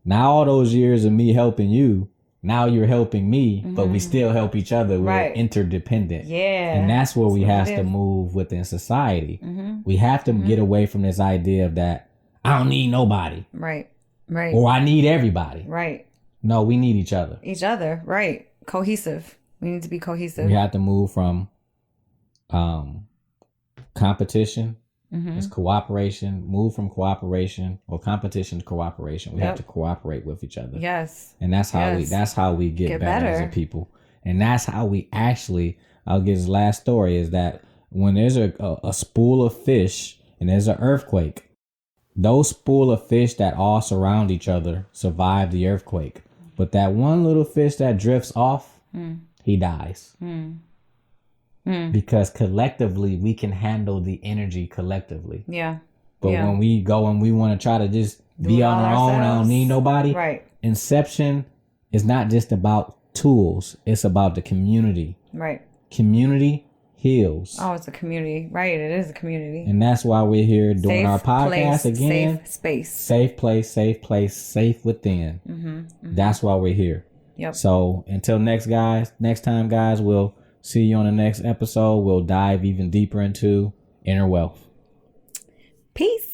now all those years of me helping you, now you're helping me, but we still help each other. We're interdependent. Yeah. And that's where we have to move within society. We have to get away from this idea of that I don't need nobody. Right. Right. Or I need everybody. Right. No, we need each other. Each other. Right. Cohesive. We need to be cohesive. We have to move from competition. It's cooperation. Move from cooperation or competition to cooperation. We have to cooperate with each other. Yes. And that's how we get better as a people. And that's how we actually, I'll give this last story, is that when there's a spool of fish and there's an earthquake, those spool of fish that all surround each other survive the earthquake. But that one little fish that drifts off, he dies. Because collectively, we can handle the energy collectively. Yeah. But when we go and we want to try to just be on our own, I don't need nobody. Right. Inception is not just about tools. It's about the community. Right. Community heals. Oh, it's a community. Right. It is a community. And that's why we're here doing our podcast place, again. Safe space. Safe place, safe within. That's why we're here. Yep. So until next time, guys, we'll see you on the next episode. We'll dive even deeper into inner wealth. Peace.